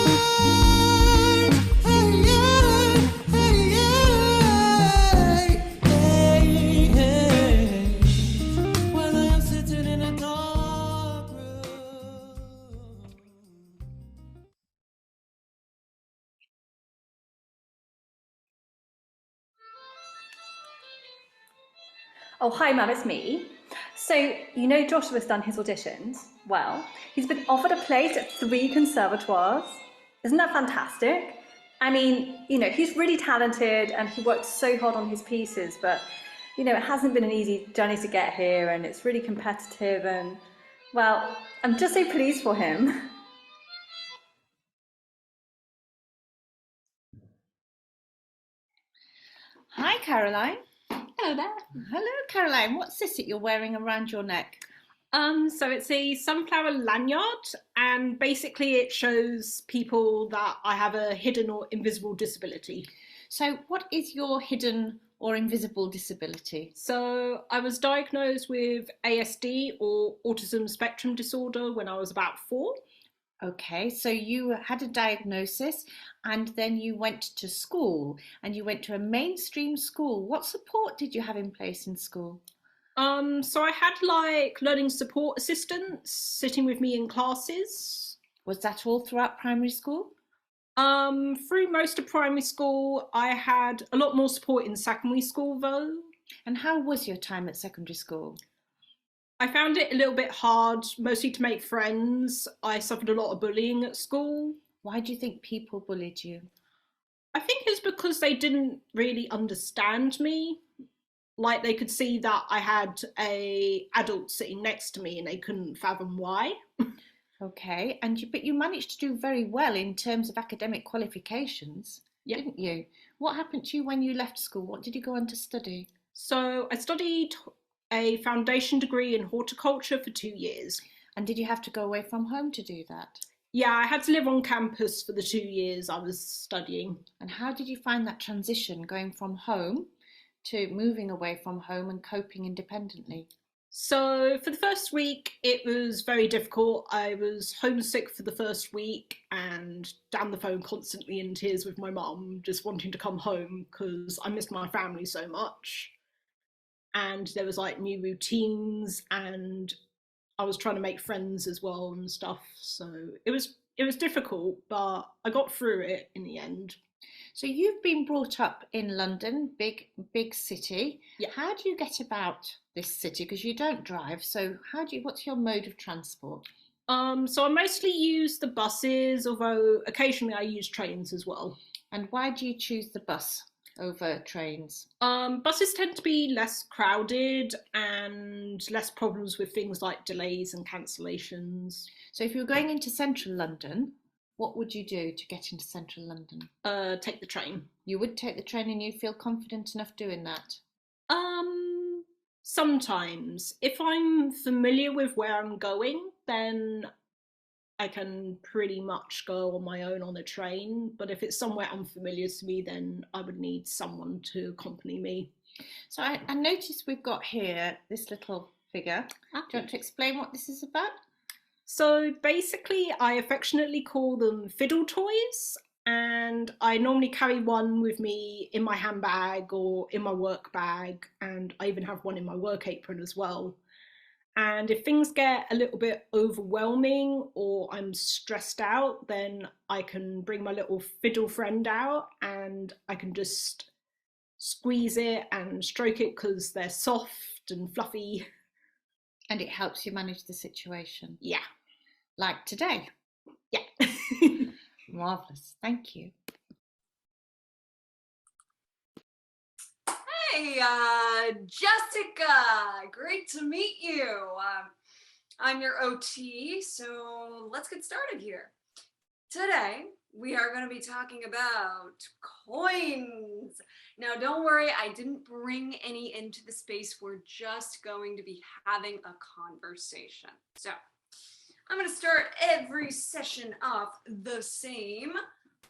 Hey, yeah, hey, yeah, hey, hey. When I am sitting in a dark room. Oh, hi, Mum, it's me. So, you know Joshua's done his auditions? Well, he's been offered a place at 3 conservatoires. Isn't that fantastic? I mean, you know, he's really talented and he worked so hard on his pieces, but, you know, it hasn't been an easy journey to get here and it's really competitive and, well, I'm just so pleased for him. Hi, Caroline. Hello there. Hello, Caroline. What's this that you're wearing around your neck? So it's a sunflower lanyard, and basically it shows people that I have a hidden or invisible disability. So, what is your hidden or invisible disability? So I was diagnosed with ASD or Autism Spectrum Disorder when I was about 4. Okay, so you had a diagnosis and then you went to school and you went to a mainstream school. What support did you have in place in school? So I had like learning support assistants sitting with me in classes. Was that all throughout primary school? Through most of primary school, I had a lot more support in secondary school though. And how was your time at secondary school? I found it a little bit hard, mostly to make friends. I suffered a lot of bullying at school. Why do you think people bullied you? I think it's because they didn't really understand me. Like they could see that I had an adult sitting next to me and they couldn't fathom why. Okay, but you managed to do very well in terms of academic qualifications, Yeah. didn't you? What happened to you when you left school? What did you go on to study? So I studied a foundation degree in horticulture for 2 years. And did you have to go away from home to do that? Yeah, I had to live on campus for the 2 years I was studying. And how did you find that transition going from home to moving away from home and coping independently? So for the first week, it was very difficult. I was homesick for the first week and down the phone constantly in tears with my mum, just wanting to come home because I missed my family so much. And there was like new routines and I was trying to make friends as well and stuff. So it was difficult, but I got through it in the end. So you've been brought up in London, big city. Yeah. How do you get about this city? Because you don't drive. So what's your mode of transport? So I mostly use the buses, although occasionally I use trains as well. And why do you choose the bus over trains? Buses tend to be less crowded and less problems with things like delays and cancellations. So if you were going into central London, what would you do to get into central London? Take the train. You would take the train and you feel confident enough doing that? Sometimes. If I'm familiar with where I'm going, then I can pretty much go on my own on a train. But if it's somewhere unfamiliar to me, then I would need someone to accompany me. So I noticed we've got here this little figure. Do you want to explain what this is about? So basically, I affectionately call them fiddle toys, and I normally carry one with me in my handbag or in my work bag, and I even have one in my work apron as well. And if things get a little bit overwhelming or I'm stressed out, then I can bring my little fiddle friend out and I can just squeeze it and stroke it because they're soft and fluffy. And it helps you manage the situation. Yeah. Like today. Yeah. Marvellous. Thank you. Hey, Jessica, great to meet you. I'm your OT, so let's get started here. Today, we are going to be talking about coins. Now, don't worry, I didn't bring any into the space. We're just going to be having a conversation. So, I'm going to start every session off the same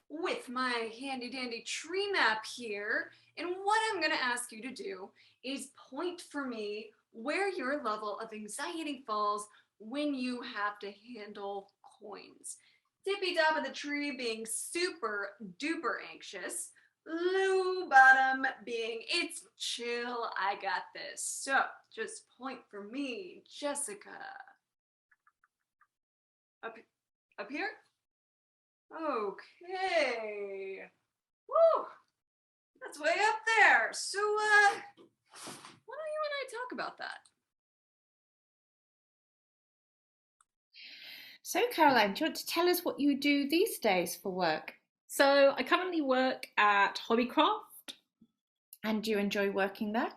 with my handy dandy tree map here. And what I'm going to ask you to do is point for me where your level of anxiety falls when you have to handle coins. Tippy top of the tree being super duper anxious. Low bottom being it's chill, I got this. So just point for me, Jessica. Up here? Okay. Woo! That's way up there. So, why don't you and I talk about that? So, Caroline, do you want to tell us what you do these days for work? So I currently work at Hobbycraft. And do you enjoy working there?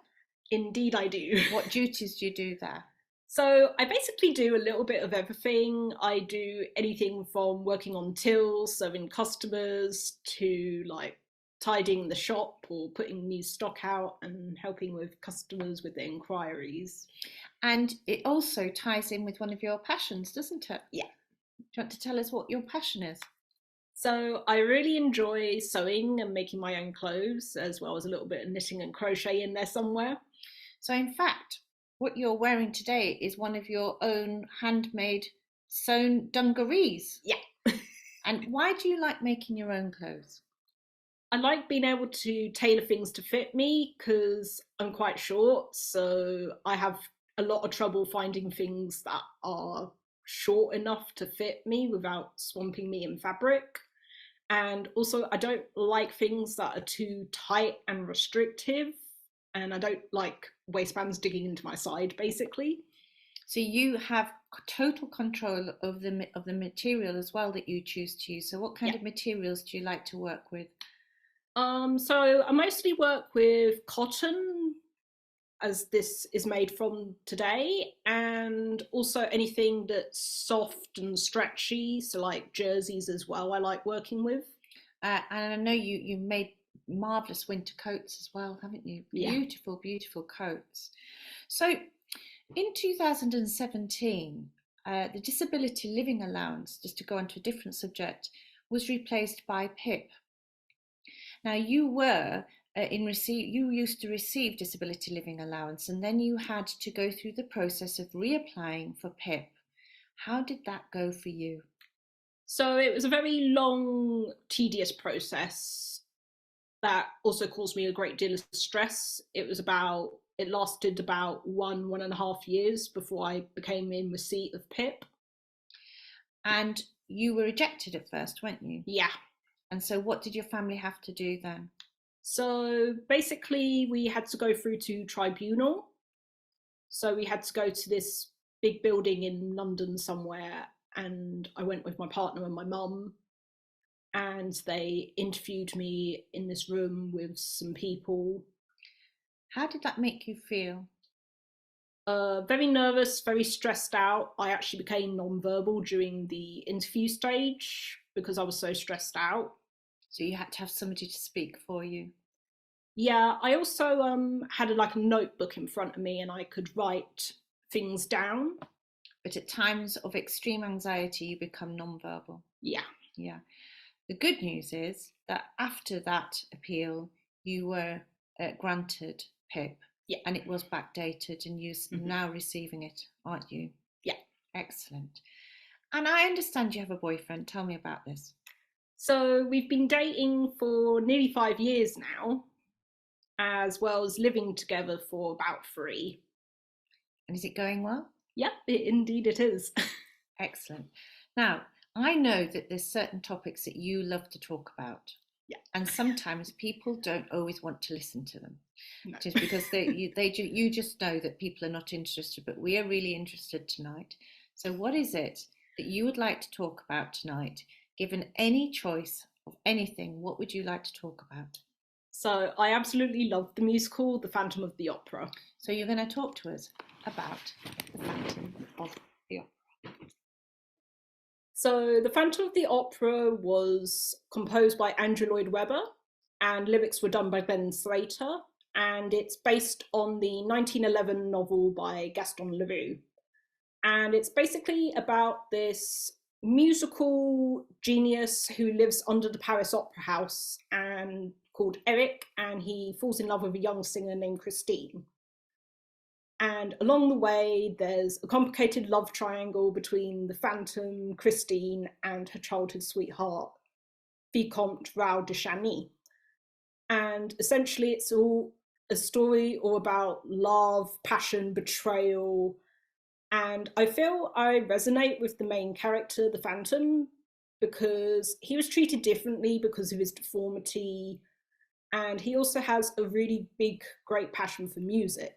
Indeed I do. What duties do you do there? So I basically do a little bit of everything. I do anything from working on tills, serving customers, to like tidying the shop or putting new stock out and helping with customers with their inquiries. And it also ties in with one of your passions, doesn't it? Yeah. Do you want to tell us what your passion is? So I really enjoy sewing and making my own clothes, as well as a little bit of knitting and crochet in there somewhere. So in fact, what you're wearing today is one of your own handmade sewn dungarees. Yeah. And why do you like making your own clothes? I like being able to tailor things to fit me because I'm quite short, so I have a lot of trouble finding things that are short enough to fit me without swamping me in fabric. And also I don't like things that are too tight and restrictive, and I don't like waistbands digging into my side, basically. So you have total control of the material as well that you choose to use. So what kind of materials do you like to work with? So I mostly work with cotton, as this is made from today, and also anything that's soft and stretchy, so like jerseys as well I like working with. And I know you made marvellous winter coats as well, haven't you? Yeah. Beautiful, beautiful coats. So in 2017, the Disability Living Allowance, just to go on to a different subject, was replaced by PIP. Now you used to receive Disability Living Allowance, and then you had to go through the process of reapplying for PIP. How did that go for you? So it was a very long, tedious process that also caused me a great deal of stress. It lasted about 1.5 years before I became in receipt of PIP. And you were rejected at first, weren't you? Yeah. And so what did your family have to do then? So basically we had to go through to tribunal. So we had to go to this big building in London somewhere, and I went with my partner and my mum, and they interviewed me in this room with some people. How did that make you feel? Very nervous, very stressed out. I actually became non-verbal during the interview stage because I was so stressed out. So you had to have somebody to speak for you? Yeah, I also had a notebook in front of me and I could write things down. But at times of extreme anxiety, you become non-verbal? Yeah. Yeah. The good news is that after that appeal, you were granted PIP. Yeah. And it was backdated, and you're now receiving it, aren't you? Yeah. Excellent. And I understand you have a boyfriend. Tell me about this. So we've been dating for nearly 5 years now, as well as living together for about 3. And is it going well? Yep, indeed it is. Excellent. Now, I know that there's certain topics that you love to talk about. Yeah. And sometimes people don't always want to listen to them. No. Just because you just know that people are not interested, but we are really interested tonight. So what is it that you would like to talk about tonight? Given any choice of anything, what would you like to talk about? So I absolutely love the musical, The Phantom of the Opera. So you're going to talk to us about The Phantom of the Opera. So The Phantom of the Opera was composed by Andrew Lloyd Webber, and lyrics were done by Ben Slater, and it's based on the 1911 novel by Gaston Leroux. And it's basically about this musical genius who lives under the Paris Opera House and called Eric, and he falls in love with a young singer named Christine. And along the way, there's a complicated love triangle between the Phantom, Christine, and her childhood sweetheart, Vicomte Raoul de Chagny. And essentially, it's all a story all about love, passion, betrayal. And I feel I resonate with the main character, the Phantom, because he was treated differently because of his deformity. And he also has a really big, great passion for music.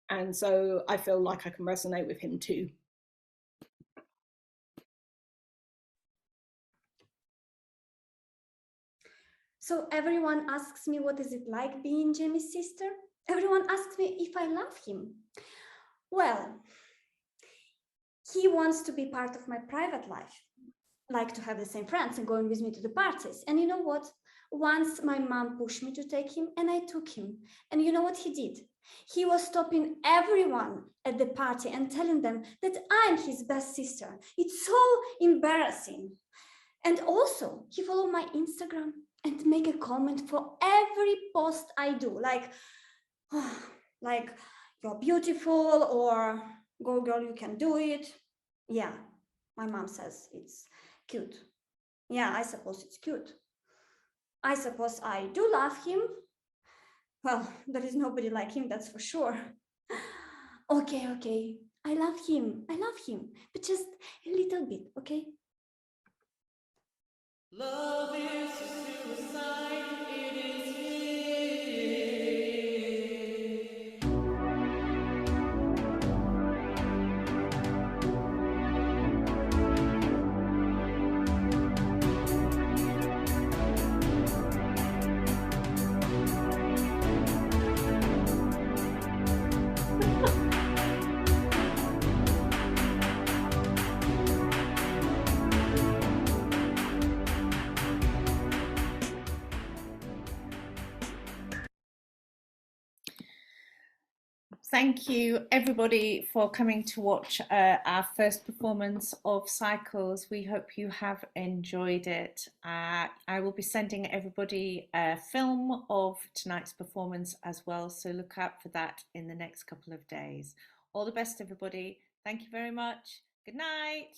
And so I feel like I can resonate with him too. So everyone asks me what is it like being Jamie's sister? Everyone asks me if I love him. Well, he wants to be part of my private life, like to have the same friends and going with me to the parties. And you know what? Once my mom pushed me to take him, and I took him. And you know what he did? He was stopping everyone at the party and telling them that I'm his best sister. It's so embarrassing. And also, he followed my Instagram and make a comment for every post I do, like you're beautiful, or go girl, you can do it. Yeah, my mom says it's cute. Yeah, I suppose it's cute. I suppose I do love him. Well, there is nobody like him, that's for sure. Okay, I love him, but just a little bit, okay? Love is a suicide, it is here. Thank you everybody for coming to watch our first performance of Cycles. We hope you have enjoyed it. I will be sending everybody a film of tonight's performance as well, so look out for that in the next couple of days. All the best everybody. Thank you very much. Good night.